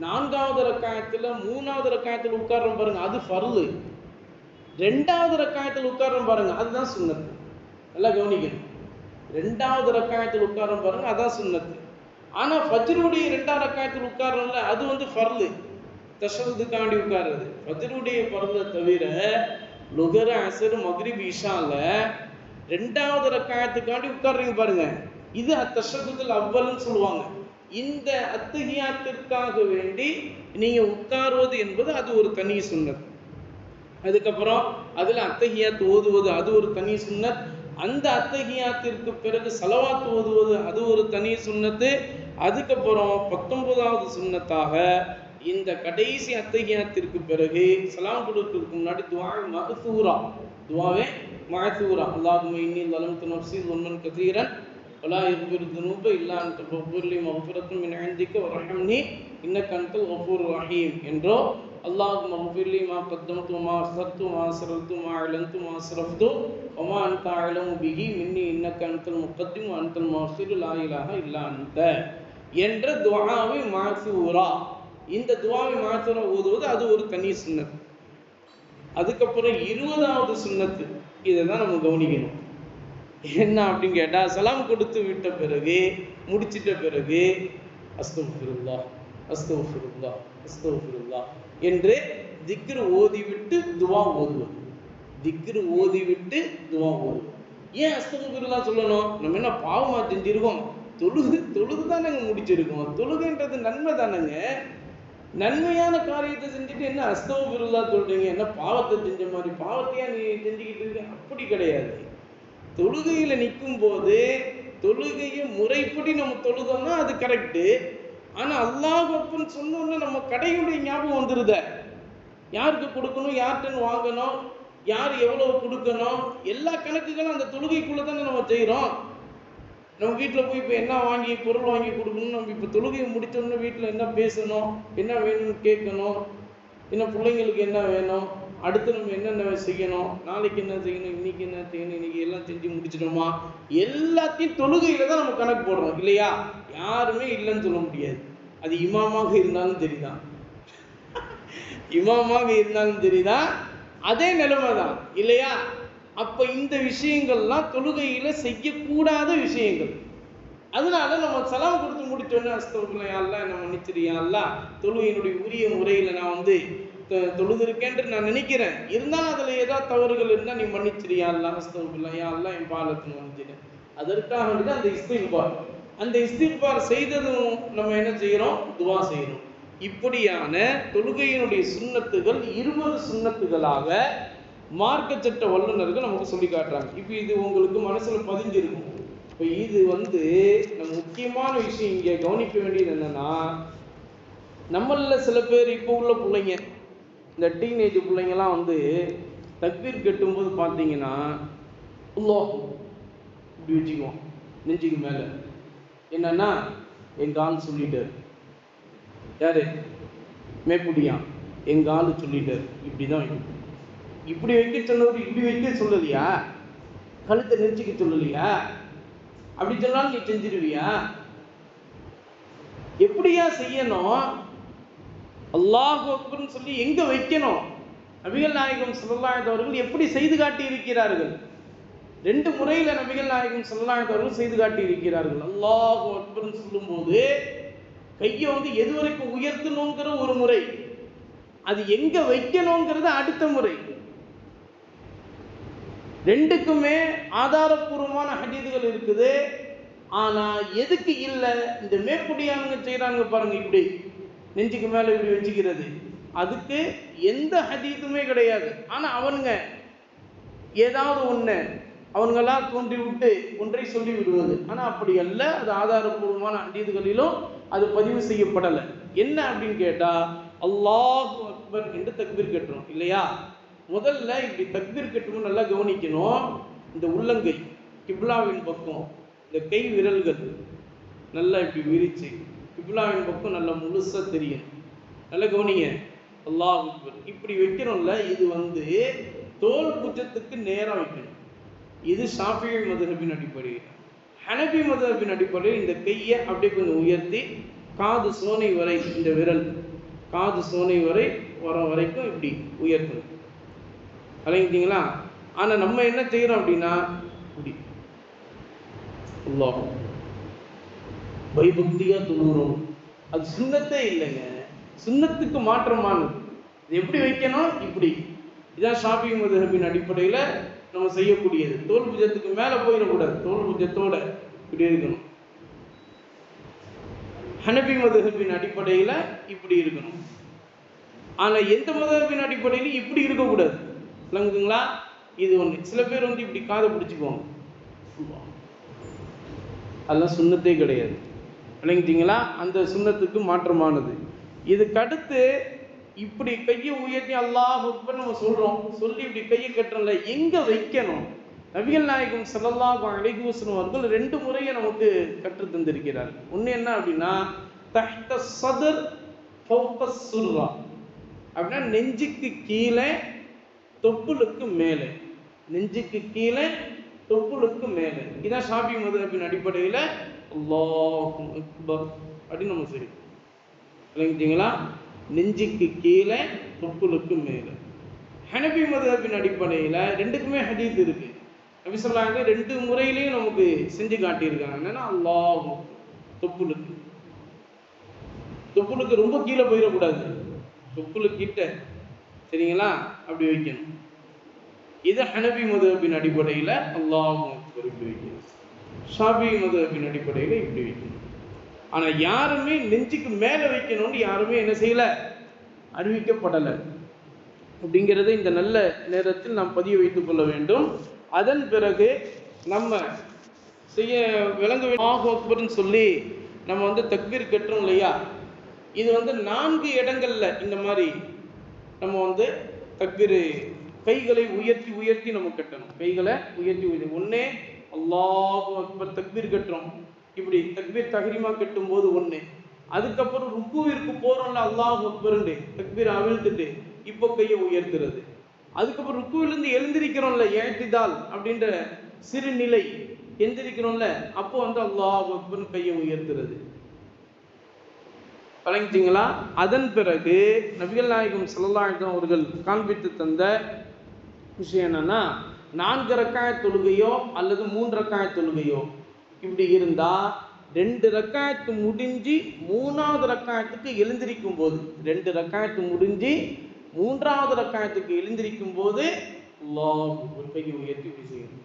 4வது ரக்காயத்துல 3வது ரக்காயத்துல உட்கார்றோம் பாருங்க, அது ஃபர்லு. 2வது ரக்காயத்துல உட்கார்றோம் பாருங்க, அதுதான் சுன்னத். நல்லா கவனிக்கணும். 2வது ரக்காயத்தில் உட்கார்றோம் பாருங்க, அதான் சுன்னத். ஆனா ஃபஜ்ருடைய 2வது ரக்காயத்தில் உட்கார்றோம்ல, அது ஃபர்லு. தஷஹுதுக்காண்டி உட்காருறது ஃபஜ்ருடைய ஃபர்லை தவிர லுஹர், அஸ்ர், மக்ரிப், இஷால 2வது ரக்காயத்துக்காண்டி உட்கார்றீங்க பாருங்க, இது அத்தஷஹுதுல் அவ்வல்னு சொல்லுவாங்க. இந்த அத்தஹியாத்திற்காக வேண்டி நீங்க உட்காருவது என்பது அது ஒரு தனி சுன்னத். அதுக்கப்புறம் அதில் அத்தஹியாத் ஓதுவது அது ஒரு தனி சுன்னத். அந்த அத்தஹியாத்திற்கு பிறகு சலவாத் ஓதுவது அது ஒரு தனி சுன்னத்து. அதுக்கப்புறம் 19வது சுன்னத்தாக இந்த கடைசி அத்தஹியாத்திற்கு பிறகு சலாம் கொடுக்கிறதுக்கு முன்னாடி துவாவே மஅதூரா அல்லாஹும்ம இன்னி ஸலம்து நஃப்ஸி ஸல்மன் கஸீரன் வலா யக்ஃபிரு ذுனூப இல்லா அன்த ஃபக்ஃபிர் லி மக்ஃபிரத்தும் மின் இன்திக வர்ஹம்னி இன்னக அன்தல் கஃபூர் ரஹீம் என்றோ அல்லாஹும்ம கஃபிர் லி மா கத்தம்து மா அஸ்ரர்து மா அஸ்ரர்து மா அலன்து மா அஸ்ரஃப்து வமா அன்த அலமு பிஹி மின்னி இன்னக அன்தல் முகத்திம் வ அன்தல் முஅக்கிர் லா இலாஹ இல்லா அன்த என்ற துஆவை மஅதூரா. இந்த துஆவை மஅதூரா ஓதுவது அது ஒரு தனி சுன்னத். அதுக்கப்புறம் 20வது சுன்னத்து, இதை தான் நம்ம கவனிக்கணும். என்ன அப்படின்னு கேட்டால், சலாம் கொடுத்து விட்ட பிறகு முடிச்சிட்ட பிறகு அஸ்தக்ஃபிருல்லாஹ் அஸ்தக்ஃபிருல்லாஹ் அஸ்தக்ஃபிருல்லாஹ் என்று திக்ர் ஓதிவிட்டு துவா ஓதுவது. திக்ர் ஓதிவிட்டு துவா ஓதுவது. ஏன் அஸ்தக்ஃபிருல்லாஹ் சொல்லணும்? நம்ம என்ன பாவமா செஞ்சிருக்கோம்? தொழுது தானேங்க முடிச்சிருக்கோம். தொழுகைன்றது நன்மை தானேங்க. நன்மையான காரியத்தை செஞ்சுட்டு என்ன அஸ்தக்ஃபிருல்லாஹ் சொல்றீங்க? என்ன பாவத்தை செஞ்ச மாதிரி? பாவத்தையா நீ செஞ்சுக்கிட்டு இருக்க? அப்படி கிடையாது. தொழுகையில் நிற்கும் போது தொழுகையை முறைப்படி நம்ம தொழுதோம்னா அது கரெக்டு. ஆனால் அல்லாஹ் அக்பர்னு சொன்னோன்னா நம்ம கடையுடைய ஞாபகம் வந்துருத. யாருக்கு கொடுக்கணும், யார்கிட்ட வாங்கணும், யார் எவ்வளவு கொடுக்கணும், எல்லா கணக்குகளும் அந்த தொழுகைக்குள்ளே தானே நம்ம செய்கிறோம். நம்ம வீட்டில் போய் இப்போ என்ன வாங்கி பொருள் வாங்கி கொடுக்கணும், நம்ம இப்போ தொழுகையை முடித்தோம்னா வீட்டில் என்ன பேசணும், என்ன வேணும்னு கேட்கணும், என்ன பிள்ளைங்களுக்கு என்ன வேணும், அடுத்து நம்ம என்னென்ன செய்யணும், நாளைக்கு என்ன செய்யணும், இன்னைக்கு என்ன செய்யணும், இன்னைக்கு எல்லாம் செஞ்சு முடிச்சிட்டோமா, எல்லாத்தையும் தொழுகையில் தான் நம்ம கணக்கு போடுறோம் இல்லையா? யாருமே இல்லைன்னு சொல்ல முடியாது. அது இமாமாக இருந்தாலும் தெரியுதான், இமாமாக இருந்தாலும் தெரியுதான், அதே நிலைமை தான் இல்லையா? அப்போ இந்த விஷயங்கள்லாம் தொழுகையில் செய்யக்கூடாத விஷயங்கள். அதனால நம்ம சலாம் கொடுத்து முடிச்சோன்னே அஸ்தக்ஃபிருல்லாஹ் யா அல்லாஹ் என்ன மன்னிச்சிரியா அல்லாஹ், தொழுகையினுடைய உரிய முறையில் நான் தொழுதுருக்கேன்று நான் நினைக்கிறேன், இருந்தாலும் அதில் ஏதாவது தவறுகள் இருந்தால் நீ மன்னிச்சிரியா அல்லாஹ், அஸ்தக்ஃபிருல்லாஹ் யா அல்லாஹ் என் பாலத்தை மன்னிச்சிடு. அதற்காக வேண்டி அந்த இஸ்திக்பார், அந்த இஸ்திக்பார் செய்ததும் நம்ம என்ன செய்கிறோம்? துவா செய்கிறோம். இப்படியான தொழுகையினுடைய சுன்னத்துகள் 20 சுன்னத்துகளாக மார்க்க சட்ட வல்லுநர்கள் நமக்கு சொல்லி காட்டுறாங்க. இப்போ இது உங்களுக்கு மனசில் பதிஞ்சிருக்கும். இப்போ இது நம்ம முக்கியமான விஷயம் இங்கே கவனிக்க வேண்டியது என்னன்னா, நம்மள சில பேர் இப்போ உள்ள பிள்ளைங்க, இந்த டீனேஜ் பிள்ளைங்கலாம் தக்பீர் கட்டும்போது பார்த்தீங்கன்னா அல்லாஹ் இப்படி வச்சுக்குவோம் நெஞ்சுக்கு மேலே. என்னன்னா எங்கள் ஆள் சொல்லிட்டார், யாரு மேப்புடியா, எங்கள் ஆள் சொல்லிட்டார், இப்படி தான் வைக்கும். இப்படி வைக்க சொன்னவர் இப்படி வைக்க சொல்லலையா? கழுத்தை நெரிச்சிக்க சொல்லலையா? அப்படி சொன்னாலும் நீ செஞ்சிருவியா? எப்படியா செய்யணும்? அல்லாஹ் அக்பர்னு சொல்லி எங்க வைக்கணும்? நபிகள் நாயகம் ஸல்லல்லாஹு அலைஹி அவர்கள் எப்படி செய்து காட்டி இருக்கிறார்கள்? 2 முறையில் நபிகள் நாயகம் ஸல்லல்லாஹு அலைஹி அவர்கள் செய்து காட்டி இருக்கிறார்கள். அல்லாஹ் அக்பர்னு சொல்லும்போது கையை எது வரைக்கும் உயர்த்தணுங்கிற ஒரு முறை, அது எங்க வைக்கணுங்கிறது அடுத்த முறை. 2க்குமே ஆதாரபூர்வமான ஹதீதுகள் இருக்குது. ஆனா எதுக்கு இல்லை? இந்த மேற்படியானுங்க செய்யறாங்க பாருங்க, இப்படி நெஞ்சுக்கு மேல இப்படி வச்சுக்கிறது, அதுக்கு எந்த ஹதீதுமே கிடையாது. ஆனா அவனுங்க ஏதாவது ஒண்ணு அவனுங்கெல்லாம் தோன்றி விட்டு ஒன்றை சொல்லி விடுவது. ஆனா அப்படி அல்ல, அது ஆதாரபூர்வமான ஹதீதுகளிலும் அது பதிவு செய்யப்படலை. என்ன அப்படின்னு கேட்டா, அல்லாஹு அக்பர் என்று தக்பீர் கட்டுறோம் இல்லையா? முதல்ல இப்படி தக்பீர் கட்டும்போது நல்லா கவனிக்கணும். இந்த உள்ளங்கை கிப்லாவின் பக்கம், இந்த கை விரல்கள் நல்லா இப்படி விரிச்சு கிப்லாவின் பக்கம் நல்லா முழுசா தெரியும். நல்லா கவனிங்க. அல்லாஹ் அக்பர் இப்படி வைக்கிறோம்ல, இது தோல் புஜத்துக்கு நேராக வைக்கணும். இது ஷாஃபிஈ மதுஹபின் அடிப்படையில். ஹனபி மதுஹபின் அடிப்படையில் இந்த கையை அப்படியே கொஞ்சம் உயர்த்தி காது சோனை வரை, இந்த விரல் காது சோனை வரை வர வரைக்கும் இப்படி உயர்த்தணும். அலைங்கிட்டீங்களா? ஆனால் நம்ம என்ன செய்கிறோம் அப்படின்னா, இப்படி அல்லாஹ் பயபக்தியாக தொழுகிறோம். அது சுன்னத்தே இல்லைங்க, சுன்னத்துக்கு மாற்றமானது. இது எப்படி வைக்கணும்? இப்படி. இதான் ஷாஃபிஈ மதுஹபின் அடிப்படையில் நம்ம செய்யக்கூடியது. தோல் புஜத்துக்கு மேலே போயிடக்கூடாது, தோல் புஜத்தோட இப்படி இருக்கணும். ஹனபி மதுஹபின் அடிப்படையில் இப்படி இருக்கணும். ஆனால் எந்த மதுஹபின் அடிப்படையிலும் இப்படி இருக்கக்கூடாது. விளங்குதுங்களா? இது ஒன்று. சில பேர் வந்து இப்படி காதை பிடிச்சிக்குவாங்க, அதெல்லாம் சுண்ணத்தே கிடையாது. விளங்கிட்டீங்களா? அந்த சுண்ணத்துக்கு மாற்றமானது. இதுக்கு அடுத்து இப்படி கையை உயர்த்தி அல்லாஹ் அக்பர் நம்ம சொல்றோம், சொல்லி இப்படி கையை கட்டுறோம்ல, எங்க வைக்கணும்? நபிகள் நாயகம் ஸல்லல்லாஹு அலைஹி வஸல்லம் அவர்கள் 2 முறையை நமக்கு கற்று தந்திருக்கிறார். ஒன்று என்ன அப்படின்னா, தஹ்த ஸத்ர் ஃபௌக ஸுர்ரா, அப்படின்னா நெஞ்சுக்கு கீழே தொப்புளுக்கு மேலே, நெஞ்சுக்கு கீழே தொப்புளுக்கு மேலே. இதான் ஷாஃபி மதுஹபின் அடிப்படையில் அல்லாஹு அக்பர் அப்படின்னு நம்ம சரி. விளங்கிட்டீங்களா? நெஞ்சுக்கு கீழே தொப்புளுக்கு மேலே. ஹனபி மதுஹபின் அடிப்படையில் ரெண்டுக்குமே ஹதீஸ் இருக்கு. நபி ஸல்லல்லாஹு அலைஹி வஸல்லம் 2 முறையிலையும் நமக்கு செஞ்சு காட்டியிருக்காங்க. என்னன்னா அல்லாஹ் தொப்புளுக்கு, தொப்புளுக்கு ரொம்ப கீழே போயிடக்கூடாது, தொப்புளுக்கு கிட்ட, சரிங்களா? அப்படி வைக்கணும். இது ஹனபி மதுஹபின் அடிப்படையில் அல்லாஹ் அக்பர் இப்படி வைக்கணும். ஷாஃபி மதுஹபின் அடிப்படையில் இப்படி வைக்கணும். ஆனால் யாருமே நெஞ்சுக்கு மேலே வைக்கணும்னு யாருமே என்ன செய்யலை, அறிவிக்கப்படலை. அப்படிங்கிறத இந்த நல்ல நேரத்தில் நாம் பதிய வைத்துக் கொள்ள வேண்டும். அதன் பிறகு நம்ம செய்ய விளங்க அல்லாஹு அக்பர்னு சொல்லி நம்ம வந்து தக்பீர் கட்டுறோம் இல்லையா? இது வந்து 4 இடங்கள்ல இந்த மாதிரி நம்ம வந்து தக்பீர் கைகளை உயர்த்தி உயர்த்தி நம்ம கட்டணும். கைகளை உயர்த்தி உயர்த்தி ஒன்னே அல்லாஹு அக்பர் தக்பீர் கட்டுறோம், இப்படி தக்பீர் தஹ்ரீமா கட்டும் போது ஒன்று. அதுக்கப்புறம் ருக்குவிற்கு போறோம்ல அல்லாஹு அக்பர்னு தக்பீர் அவிழ்த்துட்டு இப்போ கையை உயர்த்துறது. அதுக்கப்புறம் ருக்குவிலிருந்து எழுந்திருக்கிறோம்ல இஅ்திதால் அப்படின்ற சிறு நிலை, எந்திரிக்கிறோம்ல அப்போ வந்து அல்லாஹு அக்பர் கையை உயர்த்துறது. வழங்கிட்டீங்களா? அதன் பிறகு நபிகள் நாயகம் ஸல்லல்லாஹு அலைஹி வஸல்லம் அவர்கள் காண்பித்து தந்த விஷயம் என்னன்னா, 4 ரக்காயத் தொழுகையோ அல்லது 3 ரக்காயத் தொழுகையோ இப்படி இருந்தா 2 ரக்காயத்து முடிஞ்சு 3வது ரக்காயத்துக்கு எழுந்திருக்கும் போது, 2 ரக்காயத்து முடிஞ்சு 3வது ரக்காயத்துக்கு எழுந்திருக்கும் போது அல்லாஹ் கையை உயர்த்தி செய்யணும்.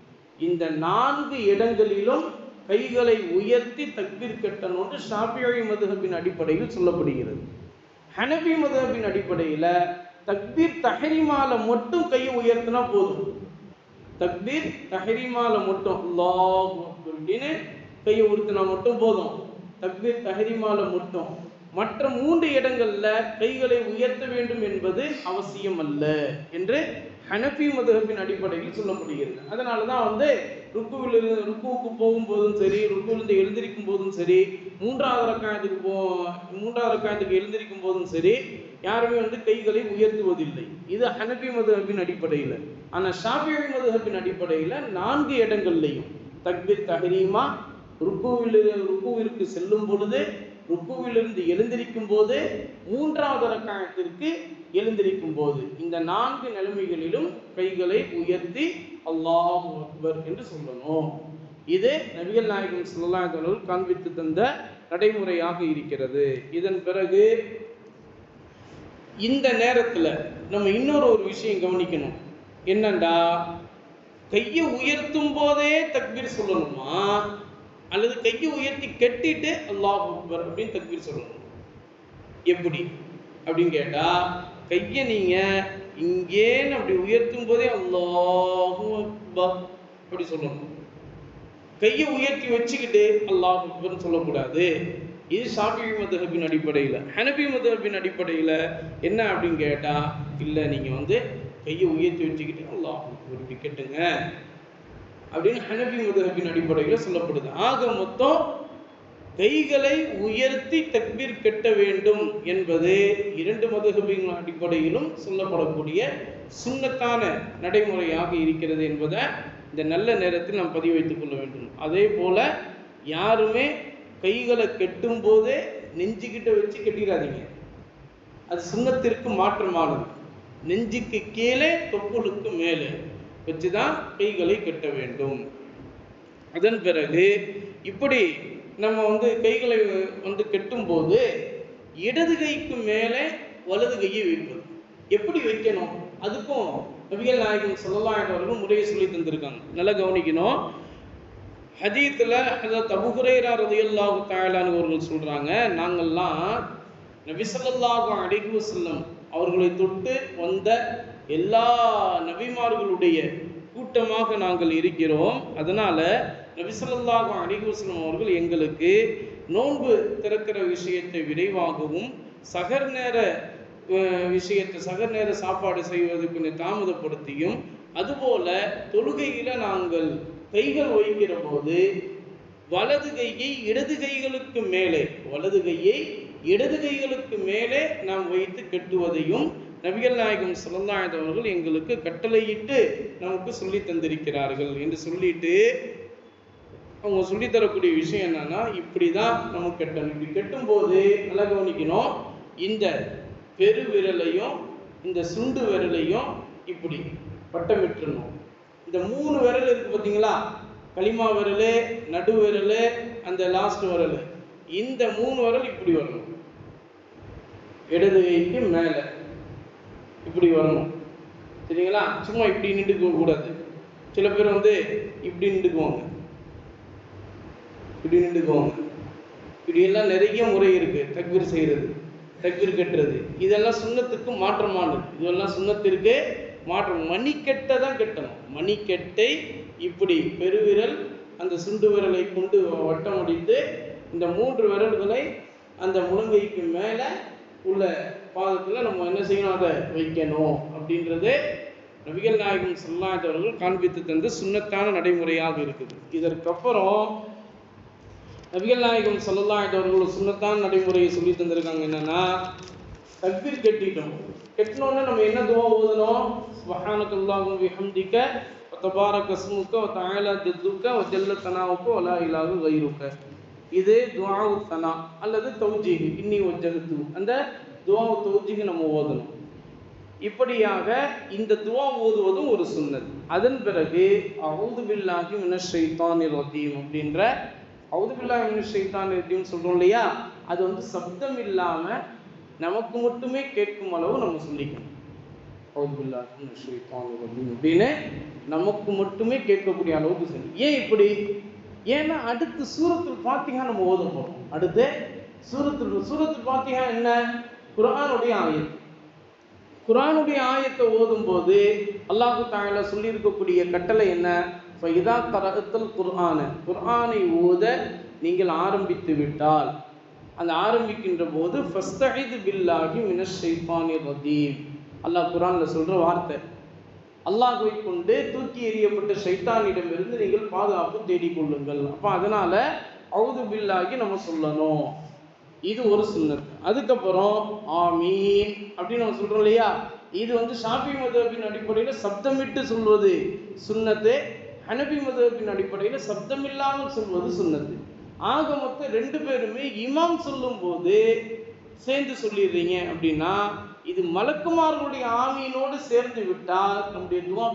இந்த 4 இடங்களிலும் கைகளை உயர்த்தி தக்பீர் கட்டணும்னு ஷாஃபிஈ மதுஹபின் அடிப்படையில் சொல்லப்படுகிறது. ஹனபி மதுஹபின் அடிப்படையில் தக்பீர் தஹ்ரீமால மட்டும் கையை உயர்த்தினா போதும். தக்பீர் தஹ்ரீமால மட்டும் அல்லாஹ் அப்படின்னு கையை உயர்த்தினா மட்டும் போதும். தக்பீர் தஹ்ரீமால மட்டும். மற்ற 3 இடங்கள்ல கைகளை உயர்த்த வேண்டும் என்பது அவசியம் அல்ல என்று ஹனபி மதுஹபின் அடிப்படையில் சொல்லப்படுகிறது. அதனால தான் வந்து ருக்குவுக்கு போகும்போதும் சரி, ருக்குவிலிருந்து எழுந்திருக்கும் போதும் சரி, 3வது ரக்காயத்துக்கு எழுந்திருக்கும் போதும் சரி, யாருமே வந்து கைகளை உயர்த்துவதில்லை. இது ஹனபி மதுஹபின் அடிப்படையில். ஆனால் ஷாஃபிஈ மதுஹபின் அடிப்படையில் 4 இடங்கள்லையும் தக்பீர் தஹ்ரீமா, ருக்குவிற்கு செல்லும் பொழுது, ருக்குவிலிருந்து எழுந்திருக்கும் போது, 3வது ரக்காயத்திற்கு எழுந்திருக்கும் போது, இந்த 4 நிலைமைகளிலும் கைகளை உயர்த்தி அல்லாஹு அக்பர் என்று சொல்லணும். இது நபிகள் நாயகம் ஸல்லல்லாஹு அலைஹி வஸல்லம் காண்பித்து தந்த நடைமுறையாக இருக்கிறது. இதன் பிறகு இந்த நேரத்தில் நம்ம இன்னொரு விஷயம் கவனிக்கணும். என்னண்டா, கையை உயர்த்தும் போதே தக்பீர் சொல்லணுமா அல்லது கையை உயர்த்தி கட்டிட்டு அல்லாஹ் அக்பர் அப்படின்னு தக்பீர் சொல்லணும்? எப்படி அப்படின்னு கேட்டா, கையை நீங்க இங்கேன்னு அப்படி உயர்த்தும் போதே அல்லாஹு அக்பர் அப்படி சொல்லணும். கையை உயர்த்தி வச்சுக்கிட்டு அல்லாஹ் அக்பர்னு சொல்லக்கூடாது. இது ஷாஃபிஈ மதுஹபின் அடிப்படையில். ஹனபி மதுஹபின் அடிப்படையில் என்ன அப்படின்னு கேட்டா, இல்லை நீங்க வந்து கையை உயர்த்தி வச்சுக்கிட்டு அல்லாஹ் அக்பர் இப்படி கேட்டுங்க அப்படின்னு ஹனபி மதுஹபின் அடிப்படையில் சொல்லப்படுது. ஆக மொத்தம் கைகளை உயர்த்தி தக்பீர் கட்ட வேண்டும் என்பது 2 மதுஹபின் அடிப்படையிலும் சொல்லப்படக்கூடிய சுன்னத்தான நடைமுறையாக இருக்கிறது என்பதை இந்த நல்ல நேரத்தில் நாம் பதிவு வைத்துக் கொள்ள வேண்டும். அதே போல யாருமே கைகளை கட்டும் போதே நெஞ்சுக்கிட்ட வச்சு கட்டிடாதீங்க. அது சுன்னத்திற்கு மாற்றமானது. நெஞ்சுக்கு கீழே தொப்புளுக்கு மேலே வச்சுதான் கைகளை கட்ட வேண்டும். அதன் பிறகு இப்படி நம்ம வந்து கைகளை வந்து கட்டும்போது இடது கைக்கு மேலே வலது கையை வைப்பது. எப்படி வைக்கணும்? அதுக்கும் நபிகள் நாயகம் ஸல்லல்லாஹு அலைஹி வஸல்லம் முறையை சொல்லி தந்திருக்காங்க. நல்லா கவனிக்கணும். ஹதீத்தில் ஹஜ்ரத் அபூ ஹுரைரா ரலியல்லாஹு தஆலா அன்ஹு அவர்கள் சொல்றாங்க, நாங்கள்லாம் நபி ஸல்லல்லாஹு அலைஹி வஸல்லம் அவர்களை தொட்டு வந்த எல்லா நபிமார்களுடைய கூட்டமாக நாங்கள் இருக்கிறோம். அதனால நபி ஸல்லல்லாஹு அலைஹி வஸல்லம் அவர்கள் எங்களுக்கு நோன்பு திறக்கிற விஷயத்தை விரைவாகவும் சகர் நேர விஷயத்தை சகர் நேர சாப்பாடு செய்வது கொஞ்சம் தாமதப்படுத்தியும், அதுபோல தொழுகையில நாங்கள் கைகள் வைக்கிற போது வலது கையை இடது கைகளுக்கு மேலே நாம் வைத்து கட்டுவதையும் நபிகள் நாயகம் ஸல்லல்லாஹு அலைஹி அவர்கள் எங்களுக்கு கட்டளையிட்டு நமக்கு சொல்லி தந்திருக்கிறார்கள் என்று சொல்லிட்டு அவங்க சொல்லித்தரக்கூடிய விஷயம் என்னன்னா, இப்படிதான் நம்ம கட்டணும். இப்படி கட்டும் போது நல்லா கவனிக்கணும், இந்த பெரு விரலையும் இந்த சுண்டு விரலையும் இப்படி பட்டமிட்டுறணும். இந்த 3 விரல் இருக்கு பார்த்தீங்களா, களிமா விரல், நடு விரல், அந்த லாஸ்ட் விரல், இந்த 3 விரல் இப்படி வரணும். இடது கைக்கு மேலே இப்படி வரணும். சரிங்களா? சும்மா இப்படி நின்றுக்க கூடாது. சில பேர் இப்படி நின்றுக்குவாங்க, இப்படி எல்லாம் நிறைய முறை இருக்கு. தக்பீர் செய்யறது, தக்பீர் கட்டுறது, இதெல்லாம் சுன்னத்துக்கு மாற்றமானது. இதெல்லாம் சுன்னத்திற்கு மாற்றம். மணிக்கட்டை தான் கட்டணும். மணிக்கட்டை இப்படி பெருவிரல் அந்த சுண்டு விரலை கொண்டு வட்டம் அடித்து இந்த 3 விரல்களை அந்த முழங்கைக்கு மேலே உள்ள பாதத்தில் நம்ம என்ன செய்யணும், அதை வைக்கணும். அப்படின்றது நபிகள் நாயகம் ஸல்லல்லாஹு அலைஹி அவர்கள் காண்பித்து தந்து சுன்னத்தான நடைமுறையாக இருக்குது. இதற்கப்புறம் நபிகள் நாயகம் ஸல்லல்லாஹு அலைஹி அவர்கள் சுன்னத்தான நடைமுறையை சொல்லி தந்திருக்காங்க. என்னன்னா, தக்பீர் கட்டினோன்னு நம்ம என்ன துவா ஓதணும்? சுப்ஹானக்கல்லாஹு பிஹம்திக வ தபாரக இஸ்முக வ தஆலா ஜத்துக வ ஜல்ல தனாவுக வ லா இலாஹ கைருக. இது துஆஉ தனா அல்லது தௌஜீஹ், இன்னி வஜ்ஜஹது, அந்த துஆஉ தௌஜீஹ் நம்ம ஓதணும். இப்படியாக இந்த துஆ ஓதுவதும் ஒரு சுன்னத். அதன் பிறகு அஊது பில்லாஹி மினஷ் ஷைத்தானிர் ரஜீம் அப்படின்ற அஊது பில்லாஹி மினஷ் ஷைத்தானிர் ரஜீம் சொல்றோம் இல்லையா, அது சப்தம் இல்லாம நமக்கு மட்டுமே கேட்கும் அளவு நம்ம சொல்லிக்கணும். அஊது பில்லாஹி மினஷ் ஷைத்தானிர் ரஜீம் அப்படின்னு நமக்கு மட்டுமே கேட்கக்கூடிய அளவுக்கு சொல்லி. ஏன் இப்படி? ஏன்னா அடுத்து சூரத்துல் ஃபாத்திஹா நம்ம ஓத போறோம். அடுத்து சூரத்துல் ஃபாத்திஹா என்ன? குர்ஆனுடைய ஆயத். குர்ஆனுடைய ஆயத்தை ஓதும் போது அல்லாஹ் தஆலா சொல்லி இருக்கக்கூடிய கட்டளை என்ன? ஃபைதா கரஅத்தல் குர்ஆன, குர்ஆனை ஓத நீங்கள் ஆரம்பித்து விட்டால், அந்த ஆரம்பிக்கின்ற போது ஃபஸ்தஇது பில்லாஹி மினஷ் ஷைத்தானிர் ரஜீம். அல்லாஹ் குர்ஆன்ல சொல்ற வார்த்தை, அல்லாஹ்வை கொண்டு தூக்கி எறியப்பட்ட ஷைத்தானிடமிருந்து நீங்கள் பாதுகாப்பு தேடிக்கொள்ளுங்கள். அப்போ அதனால அஊது பில்லாஹி நம்ம சொல்லணும். இது ஒரு சுன்னத். அதுக்கப்புறம் ஆமீன் அப்படின்னு நம்ம சொல்றோம் இல்லையா, இது ஷாஃபி மதுஹபின் அடிப்படையில் சப்தமிட்டு சொல்வது சுன்னத்து, ஹனபி மதுஹபின் அடிப்படையில் சப்தம் இல்லாமல் சொல்வது சுன்னத்து. ஆக மொத்தம் 2 பேருமே இமாம் சொல்லும் போது சேர்ந்து சொல்லிடுறீங்க அப்படின்னா, இது மலக்குமார்களுடைய ஆமீனோடு சேர்ந்து விட்டால் நம்முடைய துவா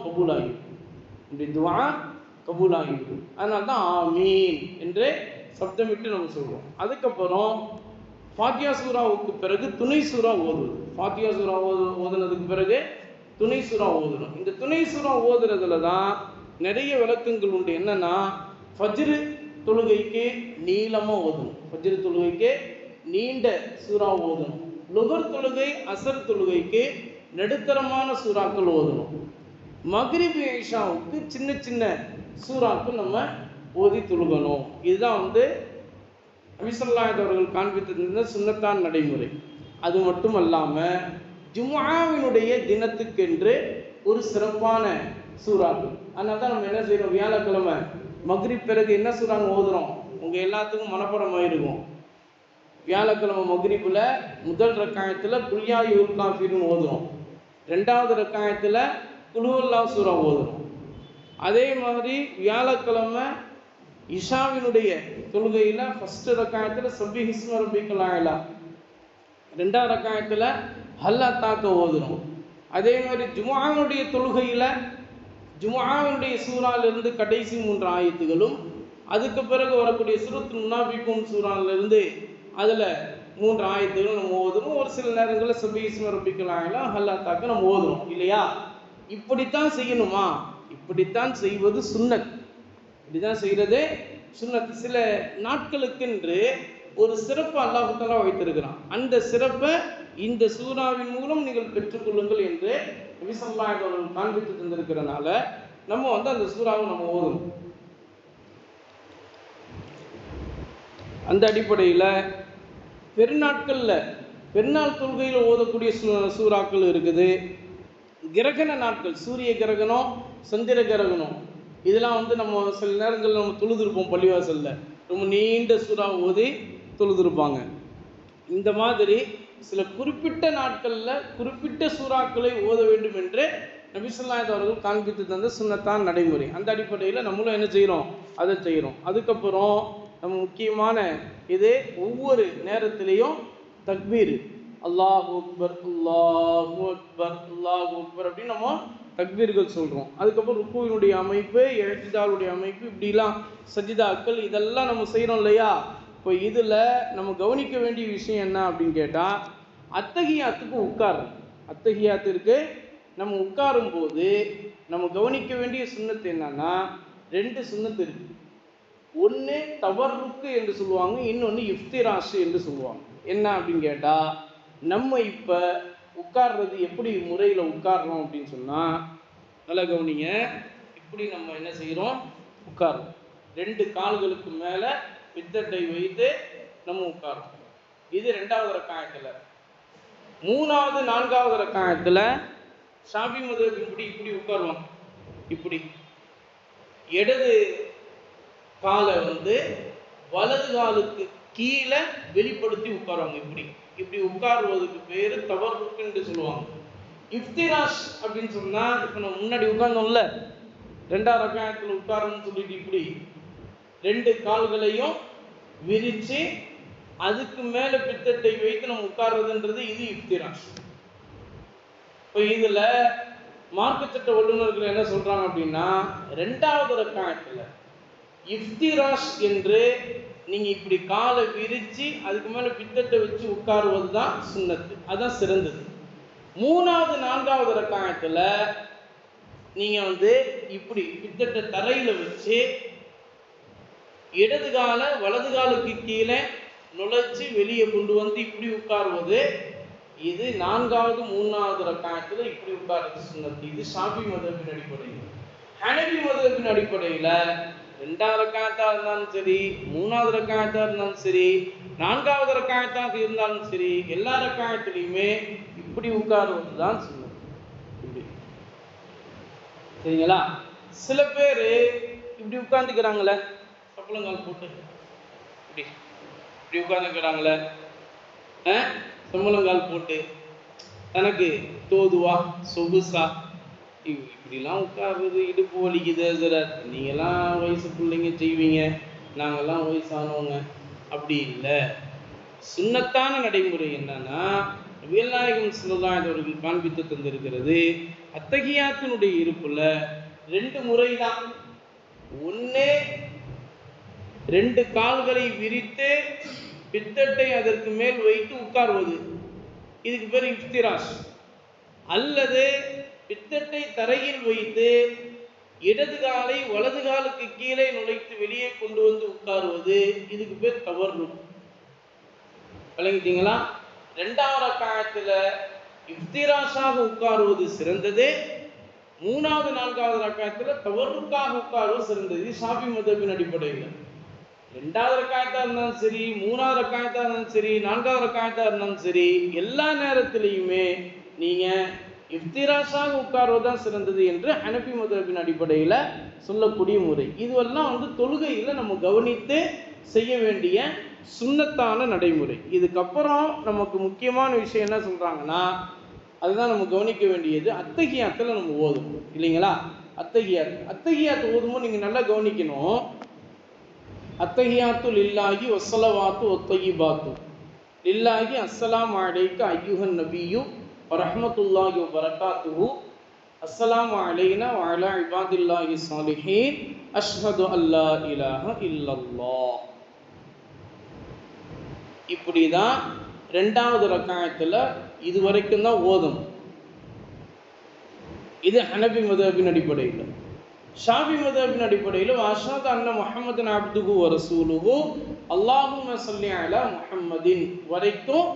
கபூலாகிவிடும். அதனால தான் ஆமீன் என்று சப்தமிட்டு நம்ம சொல்றோம். அதுக்கப்புறம் ஃபாத்திஹா சூராவுக்கு பிறகு துணை சூரா ஓதுவது. ஃபாத்திஹா சூரா ஓதுனதுக்கு பிறகு துணை சூரா ஓதணும். இந்த துணை சூரா ஓதுறதுல தான் நிறைய விளக்கங்கள் உண்டு. என்னன்னா, ஃபஜ்ர் தொழுகைக்கு நீளமாக ஓதணும், ஃபஜ்ர் தொழுகைக்கு நீண்ட சூறா ஓதணும். லுஹர் தொழுகை அசர் தொழுகைக்கு நடுத்தரமான சூறாக்கள் ஓதணும். மக்ரிப் இஷாவுக்கு சின்ன சின்ன சூறாக்கள் நம்ம ஓதி தொழுகணும். இதுதான் நபி ஸல்லல்லாஹு அலைஹி அவர்கள் காண்பித்திருந்த சுன்னத்தான் நடைமுறை. அது மட்டும் அல்லாமல் ஜும்ஆவினுடைய தினத்துக்கென்று ஒரு சிறப்பான சூறாக்கள். அதனால தான் நம்ம என்ன செய்யறோம், வியாழக்கிழமை மக்ரிப் பிறகு என்ன சூறாங்க ஓதுறோம், உங்கள் எல்லாத்துக்கும் மனப்பாடமாக இருக்கும். வியாழக்கிழமை மக்ரிப்பில் முதல் ரக்காயத்தில் குல் யா அய்யுஹல் காஃபிரூன் ஓதுறோம், 2வது ரக்காயத்தில் குல் ஹுவல்லாஹ் சூரா ஓதுறோம். அதே மாதிரி வியாழக்கிழமை இஷாவினுடைய தொழுகையில் ஃபஸ்ட்டு ரக்காயத்தில் சப்பிஹ் இஸ்ம ரப்பிக்கல் அலா, 2வது ரக்காயத்தில் ஹல் அத்தாக்க ஓதுறோம். அதே மாதிரி ஜும்ஆவுடைய தொழுகையில் ஜும்ஆவுடைய சூறாலிருந்து கடைசி 3 ஆயத்துகளும், அதுக்கு பிறகு வரக்கூடிய சூரத்துல் முனாஃபிகூன் சூறாலிருந்து அதில் 3 ஆயத்துகளும் நம்ம ஓதுறோம். ஒரு சில நேரங்களில் சப்பிஹ் இஸ்ம ரப்பிக்கல் அலா, ஹல் அத்தாக்க நம்ம ஓதுறோம் இல்லையா. இப்படித்தான் செய்யணுமா? இப்படித்தான் செய்வது சுன்னத். இப்படிதான் செய்கிறது சுன்னத். சில நாட்களுக்கென்று ஒரு சிறப்பு அல்லாஹ் தஆலா வைத்திருக்கிறான். அந்த சிறப்பை இந்த சூறாவின் மூலம் நீங்கள் பெற்றுக்கொள்ளுங்கள் என்று நபி ஸல்லல்லாஹு அலைஹி வஸல்லம் காண்பித்து தந்திருக்கிறனால நம்ம அந்த சூறாவை நம்ம ஓதணும். அந்த அடிப்படையில் பெருநாள் தொழுகையில் ஓதக்கூடிய சூறாக்கள் இருக்குது. கிரகண நாட்கள், சூரிய கிரகணம், சந்திர கிரகணம், இதெல்லாம் நம்ம சில நேரங்களில் நம்ம தொழுதுருப்போம். பள்ளிவாசலில் ரொம்ப நீண்ட சூறா ஓதி தொழுதுருப்பாங்க. இந்த மாதிரி சில குறிப்பிட்ட நாட்களில் குறிப்பிட்ட சூறாக்களை ஓத வேண்டும் என்று நபி ஸல்லல்லாஹு அலைஹி வஸல்லம் அவர்கள் காண்பித்து தந்த சுன்னத்தான் நடைமுறை. அந்த அடிப்படையில் நம்மளும் என்ன செய்கிறோம், அதை செய்கிறோம். அதுக்கப்புறம் நம்ம முக்கியமான இது ஒவ்வொரு நேரத்திலையும் தக்பீர், அல்லாஹு அக்பர் அல்லாஹு அக்பர் அல்லாஹு அக்பர் அப்படின்னு நம்ம தக்பீர்கள் சொல்கிறோம். அதுக்கப்புறம் ருக்குவினுடைய அமைப்பு, இழ்திதாலுடைய அமைப்பு, இப்படிலாம் சஜிதாக்கள், இதெல்லாம் நம்ம செய்கிறோம் இல்லையா? இப்போ இதில் நம்ம கவனிக்க வேண்டிய விஷயம் என்ன அப்படின்னு கேட்டால், அத்தஹியாத்துக்கு உட்காரும். அத்தஹியாத்திற்கு நம்ம உட்காரும் போது நம்ம கவனிக்க வேண்டிய சுன்னத்து என்னன்னா, 2 சுன்னத்து இருக்குது. ஒன்று தவறுக்கு என்று சொல்லுவாங்க, இன்னொன்று இஃப்திராஷ் என்று சொல்லுவாங்க. என்ன அப்படின்னு கேட்டால், நம்ம இப்போ உட்கார்றது எப்படி முறையில் உட்கார்றோம் அப்படின்னு சொன்னால், நல்லா கவனிங்க. இப்படி நம்ம என்ன செய்கிறோம், உட்கார்றோம். 2 கால்களுக்கு மேலே பித்தட்டை வைத்து நம்ம உட்கார்றோம். இது 2வது ரக்காயத்தில். 3வது 4வது ரக்காயத்தில் ஷாஃபி மதுஹப் இப்படி உட்காருவாங்க. இப்படி இடது காலை வலது காலுக்கு கீழே வெளிப்படுத்தி உட்காருவாங்க. இப்படி உட்காருவதுக்கு பேர் தவறுக்கு என்று சொல்லுவாங்க. இஃப்திராஷ் அப்படின்னு சொன்னால், இப்போ நம்ம முன்னாடி உட்கார்ந்தோம்ல, 2வது ரக்காயத்தில் உட்காரணும்னு சொல்லிட்டு இப்படி 2 கால்களையும் விரித்து அதுக்கு மேலே பித்தட்டை வைத்து நம்ம உட்கார்றதுன்றது இது இஃப்திராஷ். இப்போ இதில் மார்க்கச்சட்ட வல்லுநர்கள் என்ன சொல்கிறாங்க அப்படின்னா, 2வது ரக்காயத்தில் இஃப்திராஷ் என்று நீங்கள் இப்படி காலை விரித்து அதுக்கு மேலே பித்தட்டை வச்சு உட்காருவது தான் சுன்னத்து, அதுதான் சிறந்தது. 3வது 4வது ரக்காயத்தில் நீங்கள் இப்படி பித்தட்டை தரையில் வச்சு இடது காலை வலது காலுக்கு கீழே நுழைச்சி வெளியே கொண்டு இப்படி உட்காருவது, இது 4வது 3வது ரக்காயத்தில் இப்படி உட்கார்றது சுன்னத்து. இது ஷாஃபி மதுஹபின் அடிப்படையில். ஹனபி மதுஹபின் அடிப்படையில் 2வது ரக்காயத்தாக இருந்தாலும் சரி, 3வது ரக்காயத்தாக இருந்தாலும் சரி, 4வது ரக்காயத்தாக இருந்தாலும் சரி, எல்லா ரக்காயத்திலையுமே இப்படி உட்காருவது தான் சுன்னத்து. இப்படி சரிங்களா? சில பேர் இப்படி உட்கார்ந்துக்கிறாங்களே, சப்பளங்கால் போட்டு இப்படி உட்கார்ந்துக்கிறாங்களே, சம்பளங்கால் போட்டு தனக்கு தோதுவா சொகுசா இப்படிலாம் உட்கார்றது இடுப்பு வலிக்குது சார், நீங்கள்லாம் வயசு பிள்ளைங்க செய்வீங்க, நாங்கள்லாம் வயசானவங்க. அப்படி இல்லை. சுன்னத்தான நடைமுறை என்னன்னா, நபிகள் நாயகம் ஸல்லல்லாஹு அலைஹி வஸல்லம் காண்பித்து தந்திருக்கிறது, அத்தஹியாத்தினுடைய இருப்புல 2 முறை தான். ஒன்று 2 கால்களை விரித்து பித்தட்டை அதற்கு மேல் வைத்து உட்கார்வது, இதுக்கு பேர் இஃப்திராஷ். அல்லது பித்தட்டை தரையில் வைத்து இடது காலை வலது காலுக்கு கீழே நுழைத்து வெளியே கொண்டு உட்காருவது, இதுக்கு பேர் தவர்ருக். விளங்கிட்டீங்களா? 2வது ரக்காயத்தில் இஃப்திராஷாக உட்காருவது சிறந்தது. 3வது 4வது ரக்காயத்தில் தவர்ருக்காக உட்காருவது சிறந்தது. இது ஷாஃபி மதுஹபின் அடிப்படையில். 2வது ரக்காயத்தாக இருந்தாலும் சரி, 3வது ரக்காயத்தாக இருந்தாலும் சரி, 4வது ரக்காயத்தாக இருந்தாலும் சரி, எல்லா நேரத்திலையுமே நீங்கள் இஃப்திராஷாக உட்காருவதுதான் சிறந்தது என்று ஹனபி மதுஹபின் அடிப்படையில் சொல்லக்கூடிய முறை. இதுவெல்லாம் தொழுகையில் நம்ம கவனித்து செய்ய வேண்டிய சுன்னத்தான நடைமுறை. இதுக்கப்புறம் நமக்கு முக்கியமான விஷயம் என்ன சொல்கிறாங்கன்னா, அதுதான் நம்ம கவனிக்க வேண்டியது. அத்தஹியாத்தில் நம்ம ஓதுவோம் இல்லைங்களா? அத்தஹியாத் ஓதும்போது நீங்கள் நல்லா கவனிக்கணும். அத்தஹியாத்து லில்லாஹி வஸ்ஸலவாத்து வத்தய்யிபாத்து லில்லாஹி அஸ்ஸலாமு அலைக்க அய்யுஹன் நபியு வரஹ்மத்துல்லாஹி வபரகாத்துஹு அஸ்ஸலாமு அலைனா வ அலா இபாதில்லாஹி ஸாலிஹீன் அஷ்ஹது அல்லா இலாஹ இல்லல்லாஹ். இப்படி தான் 2வது ரக்காயத்தில் இது வரைக்கும் தான் ஓதும். இது ஹனபி மதுஹபின் அடிப்படையில். ஷாஃபி மதுஹபின் அடிப்படையில் அஷ்ஹது அன்ன முஹம்மதன் அப்துஹு வ ரசூலுஹு அல்லாஹும்ம ஸல்லி அலா முஹம்மதின் வரைக்கும்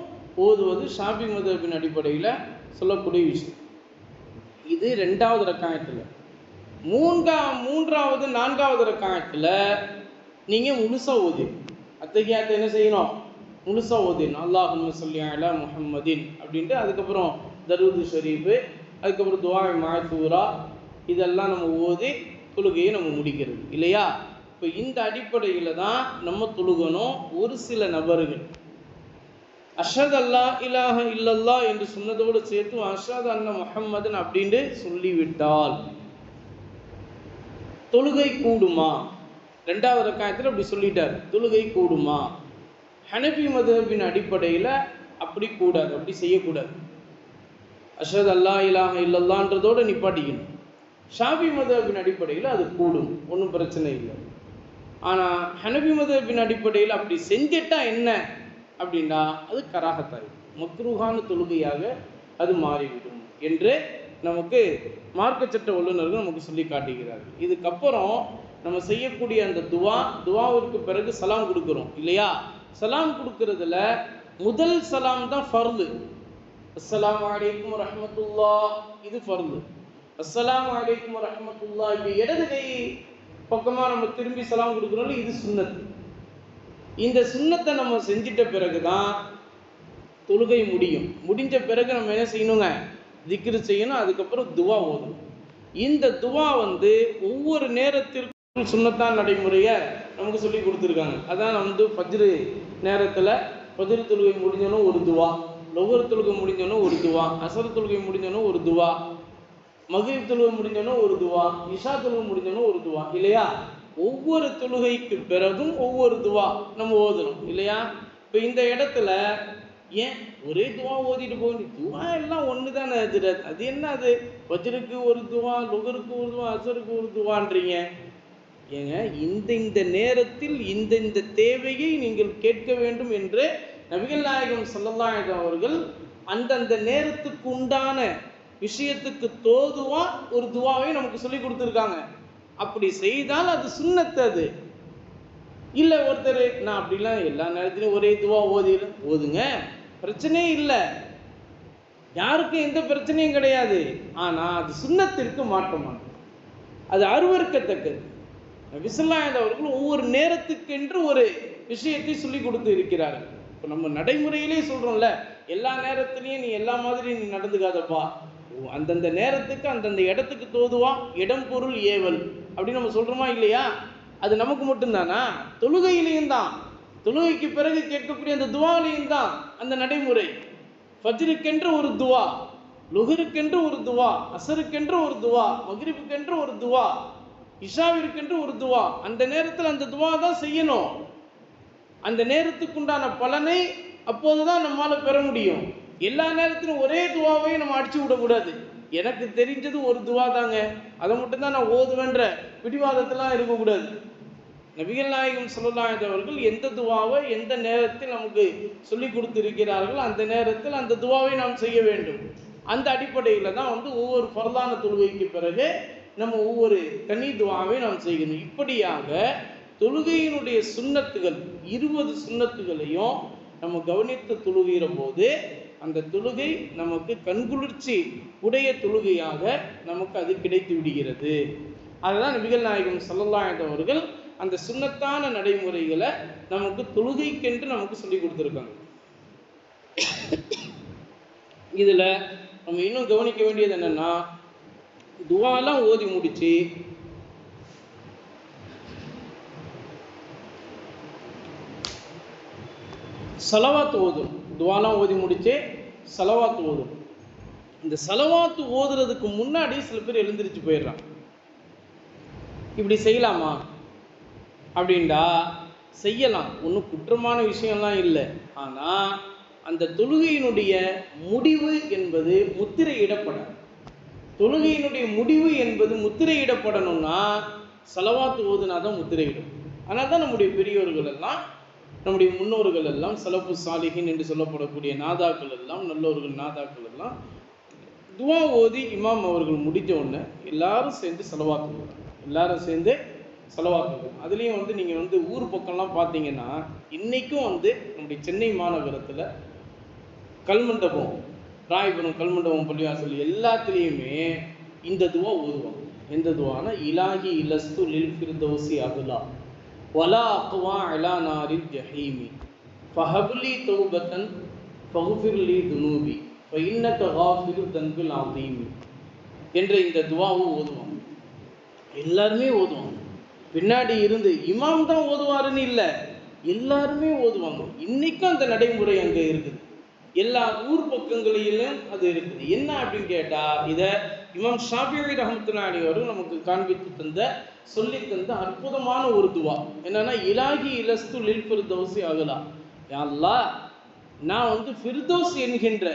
ஓதுவது ஷாஃபி மதுஹபின் அடிப்படையில் சொல்லக்கூடிய விஷயம். இது 2வது ரக்காயத்தில். மூன்றாவது 4வது ரக்காயத்தில் நீங்கள் முழுசாக ஓதி அத்தஹியாத்தை என்ன செய்யணும்? முழுசாக ஓதிடணும். அல்லாஹும்ம ஸல்லி அலா முஹம்மதின் அப்படின்ட்டு அதுக்கப்புறம் தரூது ஷரீஃபு, அதுக்கப்புறம் துஆ மஅதூரா, இதெல்லாம் நம்ம ஓதி தொழுகையை நம்ம முடிக்கிறது இல்லையா? இப்போ இந்த அடிப்படையில் தான் நம்ம தொழுகணும். ஒரு சில நபர்கள் அஷ்ஹது அல்லா இலாஹ இல்லல்லாஹ் என்று சொன்னதோடு சேர்த்து அஷ்ஹது அன்ன முஹம்மதன் அப்படின்ட்டு சொல்லிவிட்டால் தொழுகை கூடுமா? 2வது ரக்காயத்தில் அப்படி சொல்லிட்டார், தொழுகை கூடுமா? ஹனபி மதுஹபின் அடிப்படையில் அப்படி கூடாது, அப்படி செய்யக்கூடாது. அஷ்ஹது அல்லா இலாஹ இல்லல்லான்றதோடு நிப்பாட்டிக்கணும். ஷாஃபி மதுஹபின் அடிப்படையில் அது கூடும், ஒன்றும் பிரச்சனை இல்லை. ஆனால் ஹனபி மதுஹபின் அடிப்படையில் அப்படி செஞ்சிட்டா என்ன அப்படின்னா அது கராஹத்தாய், மக்ரூஹான தொழுகையாக அது மாறிவிடும் என்று நமக்கு மார்க்க சட்ட வல்லுநர்கள் நமக்கு சொல்லி காட்டுகிறார்கள். இதுக்கப்புறம் நம்ம செய்யக்கூடிய அந்த துவாவிற்கு பிறகு சலாம் கொடுக்குறோம் இல்லையா? சலாம் கொடுக்கறதுல முதல் சலாம் தான் ஃபர்து. அஸ்ஸலாமு அலைக்கும் வரஹ்மத்துல்லாஹ், இது ஃபர்து. அஸ்ஸலாமு அலைக்கும் வரஹ்மத்துல்லாஹ், இப்படி இடது கை பக்கமாக நம்ம திரும்பி சலாம் கொடுக்குறோம், இது சுன்னத்து. இந்த சுன்னத்தை நம்ம செஞ்சிட்ட பிறகு தான் தொழுகை முடியும். முடிஞ்ச பிறகு நம்ம என்ன செய்யணுங்க? திக்ரு செய்யணும். அதுக்கப்புறம் துவா ஓதணும். இந்த துவா ஒவ்வொரு நேரத்திற்கும் சுன்னத்தான நடைமுறையை நமக்கு சொல்லி கொடுத்துருக்காங்க. அதான் ஃபஜ்ரு நேரத்தில் ஃபஜ்ரு தொழுகை முடிஞ்சோன்னு ஒரு துவா, லொஹர் தொழுகை முடிஞ்சோன்னு ஒரு துவா, அசர் தொழுகை முடிஞ்சோன்னு ஒரு துவா, மக்ரிப் தொழுகை முடிஞ்சோன்னு ஒரு துவா, இஷா தொழுகை முடிஞ்சோன்னு ஒரு துவா இல்லையா? ஒவ்வொரு தொழுகைக்கு பிறகும் ஒவ்வொரு துவா நம்ம ஓதணும் இல்லையா? இப்போ இந்த இடத்துல ஏன் ஒரே துவா ஓதிட்டு போகணும்? துவா எல்லாம் ஒன்று தானே, அது என்ன? அது ஃபஜ்ருக்கு ஒரு துவா, லுஹருக்கு ஒரு துவா, அசருக்கு ஒரு துவான்றீங்க. ஏங்க இந்த நேரத்தில் இந்த தேவையை நீங்கள் கேட்க வேண்டும் என்று நபிகள் நாயகம் ஸல்லல்லாஹு அலைஹி வஸல்லம் அவர்கள் அந்தந்த நேரத்துக்கு உண்டான விஷயத்துக்கு தோதுவா ஒரு துவாவை நமக்கு சொல்லி கொடுத்துருக்காங்க. அப்படி செய்தால் அது சுன்னத்து. அது இல்லை ஒருத்தர் நான் அப்படிலாம் எல்லா நேரத்திலையும் ஒரே துவா ஓதுங்க, பிரச்சனையே இல்லை, யாருக்கும் எந்த பிரச்சனையும் கிடையாது. ஆனால் அது சுன்னத்திற்கு மாற்றமானது, அது அருவருக்கத்தக்கது. நபி ஸல்லல்லாஹு அலைஹி வஸல்லம் அவர்கள் ஒவ்வொரு நேரத்துக்கென்று ஒரு விஷயத்தை சொல்லி கொடுத்து இருக்கிறார்கள். இப்போ நம்ம நடைமுறையிலே சொல்கிறோம்ல, எல்லா நேரத்துலையும் நீ எல்லா மாதிரி நீ நடந்துக்காதப்பா, அந்தந்த நேரத்துக்கு அந்தந்த இடத்துக்கு தோதுவா, இடம் பொருள் ஏவல் அப்படின்னு நம்ம சொல்கிறோமா இல்லையா? அது நமக்கு மட்டும்தானா? தொழுகையிலையும் தான், தொழுகைக்கு பிறகு கேட்கக்கூடிய அந்த துவாலையும் தான் அந்த நடைமுறை. ஃபஜ்ருக்கென்று ஒரு துவா, லுஹருக்கென்று ஒரு துவா, அசருக்கென்று ஒரு துவா, மக்ரிபுக்கென்று ஒரு துவா, இஷாவிற்கென்று ஒரு துவா. அந்த நேரத்தில் அந்த துவா தான் செய்யணும். அந்த நேரத்துக்குண்டான பலனை அப்போது தான் நம்மளால் பெற முடியும். எல்லா நேரத்திலும் ஒரே துவாவையும் நம்ம அடிச்சு விடக்கூடாது. எனக்கு தெரிஞ்சது ஒரு துவா தாங்க, அதை மட்டும்தான் நான் ஓதுவேன்ற பிடிவாதத்தெல்லாம் இருக்கக்கூடாது. நபிகள் நாயகம் ஸல்லல்லாஹு அலைஹி அவர்கள் எந்த துவாவை எந்த நேரத்தில் நமக்கு சொல்லி கொடுத்திருக்கிறார்கள் அந்த நேரத்தில் அந்த துவாவை நாம் செய்ய வேண்டும். அந்த அடிப்படையில் தான் ஒவ்வொரு ஃபர்லான தொழுகைக்கு பிறகு நம்ம ஒவ்வொரு தனி துவாவை நாம் செய்யணும். இப்படியாக தொழுகையினுடைய சுன்னத்துகள் 20 சுன்னத்துகளையும் நம்ம கவனித்து தொழுகிற போது அந்த தொழுகை நமக்கு கண்குளிர்ச்சி உடைய தொழுகையாக நமக்கு அது கிடைத்து விடுகிறது. அதுதான் நபிகள் நாயகம் ஸல்லல்லாஹு அலைஹி அவர்கள் அந்த சுன்னத்தான நடைமுறைகளை நமக்கு தொழுகைக்கென்று நமக்கு சொல்லி கொடுத்துருக்காங்க. இதில் நம்ம இன்னும் கவனிக்க வேண்டியது என்னென்னா, துவாலாம் ஓதி முடிச்சு சலவாத்து ஓதும். துவாலாம் ஓதி முடிச்சு சலவாத்து ஓதும். இந்த சலவாத்து ஓதுறதுக்கு முன்னாடி சில பேர் எழுந்திரிச்சு போயிடுறாங்க. இப்படி செய்யலாமா அப்படின்டா செய்யலாம், ஒன்றும் குற்றமான விஷயம்லாம் இல்லை. ஆனால் அந்த தொழுகையினுடைய முடிவு என்பது முத்திரையிடப்படாது. தொழுகையினுடைய முடிவு என்பது முத்திரையிடப்படணும்னா சலவாத்து ஓதுனா தான் முத்திரையிடும். ஆனால் தான் நம்முடைய பெரியோர்கள் எல்லாம், நம்முடைய முன்னோர்கள் எல்லாம், சலஃபு சாலிஹின் என்று சொல்லப்படக்கூடிய நாதாக்கள் எல்லாம், நல்லோர்கள் நாதாக்கள் எல்லாம் துவா ஓதி இமாம் அவர்கள் முடிஞ்ச உடனே எல்லாரும் சேர்ந்து சலவாத்து ஓதுறாங்க. எல்லாரும் சேர்ந்து சலவாத்து ஓதுறாங்க. அதுலேயும் நீங்கள் ஊர் பக்கம்லாம் பார்த்தீங்கன்னா இன்றைக்கும் நம்முடைய சென்னை மாநகரத்தில் கல்மண்டபம், ராயபுரம் கல்மண்டபம், பள்ளிவாசல் எல்லாத்துலேயுமே இந்த துவா ஓதுவாங்க. எந்த துவானா, இலாஹி லஸ்து லில் ஃபிர்தௌசி அஹ்லா வலா அக்வா அலா நாரில் ஜஹீமி ஃபஹப்லி தௌபத்தன் ஃபஹ்ஃபிர்லி துனூபி ஃபஇன்னக காஃபிரு தன்பில் அதீமி என்ற இந்த துவாவை ஓதுவாங்க. எல்லாருமே ஓதுவாங்க. பின்னாடி இருந்து இமாம் தான் ஓதுவாருன்னு இல்லை, எல்லாருமே ஓதுவாங்க. இன்னைக்கும் அந்த நடைமுறை அங்கே இருக்குது. எல்லா ஊர் பக்கங்களிலும் அது இருக்குது. என்ன அப்படின்னு கேட்டா, இதை இமாம் ஷாஃபிஈ ரஹ்மத்துல்லாஹி அலைஹி அவர்கள் நமக்கு காண்பித்து தந்த, சொல்லி தந்த அற்புதமான ஒரு துவா. என்னன்னா, இலாஹி லஸ்து லில் ஃபிர்தௌசி அஹ்லா, யா அல்லாஹ், நான் ஃபிர்தௌஸ் என்கின்ற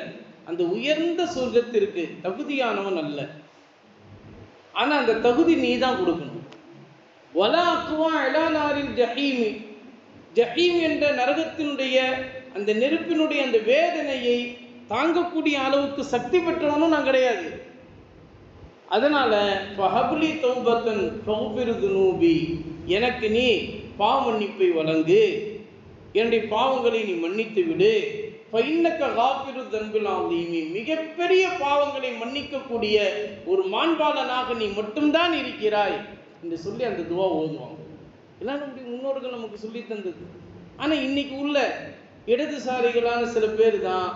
அந்த உயர்ந்த சொர்க்கத்திற்கு தகுதியானவன் அல்ல, ஆனா அந்த தகுதி நீ தான் கொடுக்கணும். வலா அக்வா அலா நாரில் ஜஹீமி, ஜஹீம் என்ற நரகத்தினுடைய அந்த நெருப்பினுடைய அந்த வேதனையை தாங்கக்கூடிய அளவுக்கு சக்தி பெற்றவனும் நான் கிடையாது. அதனால ஃபஹப்லி தௌபத்தன் ஃபக்ஃபிர் துனூபி, எனக்கு நீ பாவ மன்னிப்பை வழங்கு, என்னுடைய பாவங்களை நீ மன்னித்து விடு. ஃபஇன்னக காஃபிரு தன்பில் அதீமி, மிகப்பெரிய பாவங்களை மன்னிக்கக்கூடிய ஒரு மாண்பாளனாக நீ மட்டும்தான் இருக்கிறாய் என்று சொல்லி அந்த துவா ஓதுவாங்க. எல்லாம் நம்முடைய முன்னோர்கள் நமக்கு சொல்லி தந்தது. ஆனால் இன்னைக்கு உள்ள இடதுசாரிகளான சில பேர் தான்,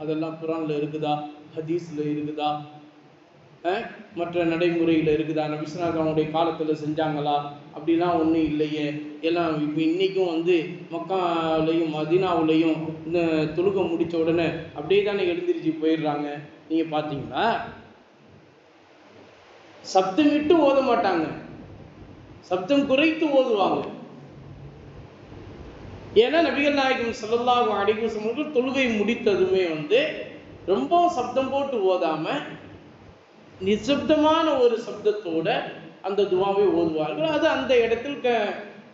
அதெல்லாம் குரான்ல இருக்குதா, ஹதீஸ்ல இருக்குதா, மற்ற நடைமுறையில் இருக்குதா, நபிஸ்ஸலாஹு அவங்களுடைய காலத்தில் செஞ்சாங்களா, அப்படிலாம் ஒன்றும் இல்லையே, எல்லாம் இப்போ இன்றைக்கும் மக்காவிலையும் மதீனாவுலையும் இந்த தொழுகை முடித்த உடனே அப்படியே தானே எழுந்திரிச்சு போயிடுறாங்க. நீங்கள் பார்த்தீங்களா? சப்தமிட்டு ஓத மாட்டாங்க, சப்தம் குறைத்து ஓதுவாங்க. ஏன்னா நபிகள் நாயகம் ஸல்லல்லாஹு அலைஹி வஸல்லம் தொழுகை முடித்ததுமே ரொம்ப சப்தம் போட்டு ஓதாம நிசப்தமான ஒரு சப்தத்தோட அந்த துவாவை ஓதுவார்கள். அது அந்த இடத்தில்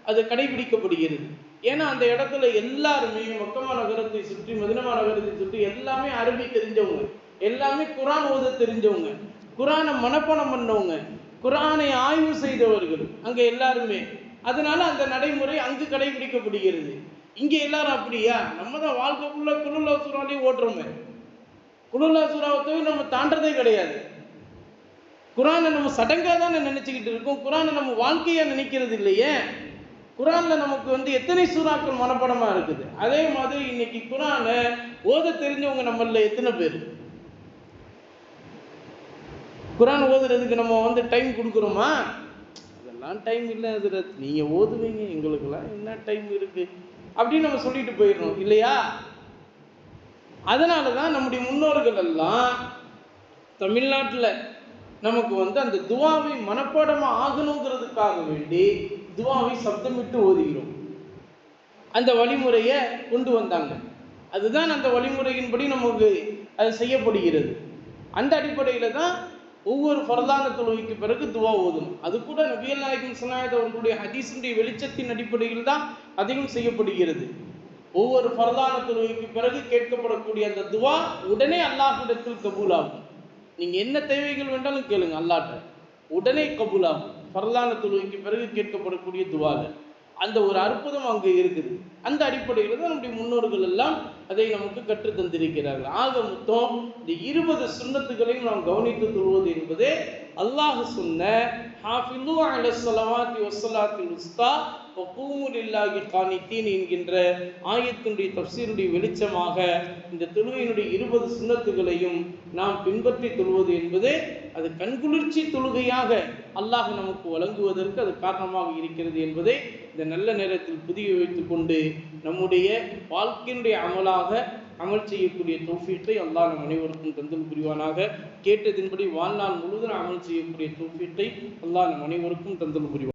அது கடைபிடிக்கப்படுகிறது. ஏன்னா அந்த இடத்துல எல்லாருமே மக்கமா நகரத்தை சுற்றி, மதீனா நகரத்தை சுற்றி எல்லாமே அரபி தெரிஞ்சவங்க, எல்லாமே குரான் ஓத தெரிஞ்சவங்க, குரானை மனப்பாடம் பண்ணவங்க, குரானை ஆய்வு செய்தவர்கள் அங்கே எல்லாருமே. அதனால அந்த நடைமுறை அங்கு கடைபிடிக்கப்படுகிறது. இங்கே எல்லாரும் அப்படியா? நம்ம தான் வாழ்க்கை ஃபுல்லாக குலுல்லா சூறாலே ஓட்டுறோமே, குலுல்லா சூறாவை நம்ம தாண்டதே கிடையாது. குரானை நம்ம சடங்காக தானே நினச்சிக்கிட்டு இருக்கோம், குரானை நம்ம வாழ்க்கையாக நினைக்கிறது இல்லையே. குரானில் நமக்கு எத்தனை சூறாக்கள் மனப்பாடமாக இருக்குது. அதே மாதிரி இன்னைக்கு குரானை ஓத தெரிஞ்சவங்க நம்மள எத்தனை பேர்? குரான் ஓதுறதுக்கு நம்ம டைம் கொடுக்குறோமா? அதெல்லாம் டைம் இல்லை, அது நீங்கள் ஓதுவீங்க, எங்களுக்கெல்லாம் என்ன டைம் இருக்கு அப்படின்னு நம்ம சொல்லிட்டு போயிடணும் இல்லையா? அதனால தான் நம்முடைய முன்னோர்கள் எல்லாம் தமிழ்நாட்டில் நமக்கு அந்த துவாவை மனப்பாடமாக ஆகணுங்கிறதுக்காக வேண்டி துவாவை சப்தமிட்டு ஓதுகிறோம். அந்த வழிமுறையை கொண்டு வந்தாங்க. அதுதான் அந்த வழிமுறையின்படி நமக்கு அது செய்யப்படுகிறது. அந்த அடிப்படையில் தான் ஒவ்வொரு ஃபர்தான தொழுகைக்கு பிறகு துவா ஓதணும். அது கூட நபிகள் நாயகம் ஸல்லல்லாஹு அலைஹி அவர்களுடைய ஹதீஸுடைய வெளிச்சத்தின் அடிப்படையில் தான் அதிகம் செய்யப்படுகிறது. ஒவ்வொரு ஃபர்தான தொழுகைக்கு பிறகு கேட்கப்படக்கூடிய அந்த துவா உடனே அல்லாஹ்விடத்தில் கபூலாகும். நீங்கள் என்ன தேவைகள் வேண்டாலும் கேளுங்க, அல்லாஹ்ட்ட உடனே கபூலாகும். ஃபர்தான தொழுகைக்கு பிறகு கேட்கப்படக்கூடிய துவாவில் அந்த ஒரு அற்புதம் அங்கே இருக்குது. அந்த அடிப்படையில் தான் நம்முடைய முன்னோர்கள் எல்லாம் அதை நமக்கு கற்று தந்திருக்கிறார்கள். ஆக மொத்தம் இந்த 20 சுன்னத்துகளையும் நாம் கவனித்து தொழுவது என்பதே அல்லாஹ் சொன்ன ஹாஃபிது அலஸ் ஸலவாத்தி வஸ்ஸலாத்தில் உஸ்தா வகூமு லில்லாஹி கானித்தீன் என்கின்ற ஆயத்தினுடைய தஃப்சீருடைய வெளிச்சமாக இந்த தொழுகையினுடைய 20 சுன்னத்துகளையும் நாம் பின்பற்றி தொழுவது என்பது அது கண்குளிர்ச்சி தொழுகையாக அல்லாஹ் நமக்கு வழங்குவதற்கு அது காரணமாக இருக்கிறது என்பதை இந்த நல்ல நேரத்தில் புதிய வைத்து கொண்டு நம்முடைய வாழ்க்கையினுடைய அமலாக அமல் செய்யக்கூடிய தௌஃபீக்கை அல்லாஹ் நம் அனைவருக்கும் தந்தல் புரிவானாக. கேட்டதின்படி வாழ்நாள் முழுவதும் அமல் செய்யக்கூடிய தௌஃபீக்கை அல்லாஹ் நம் அனைவருக்கும் தந்தல் புரிவான்.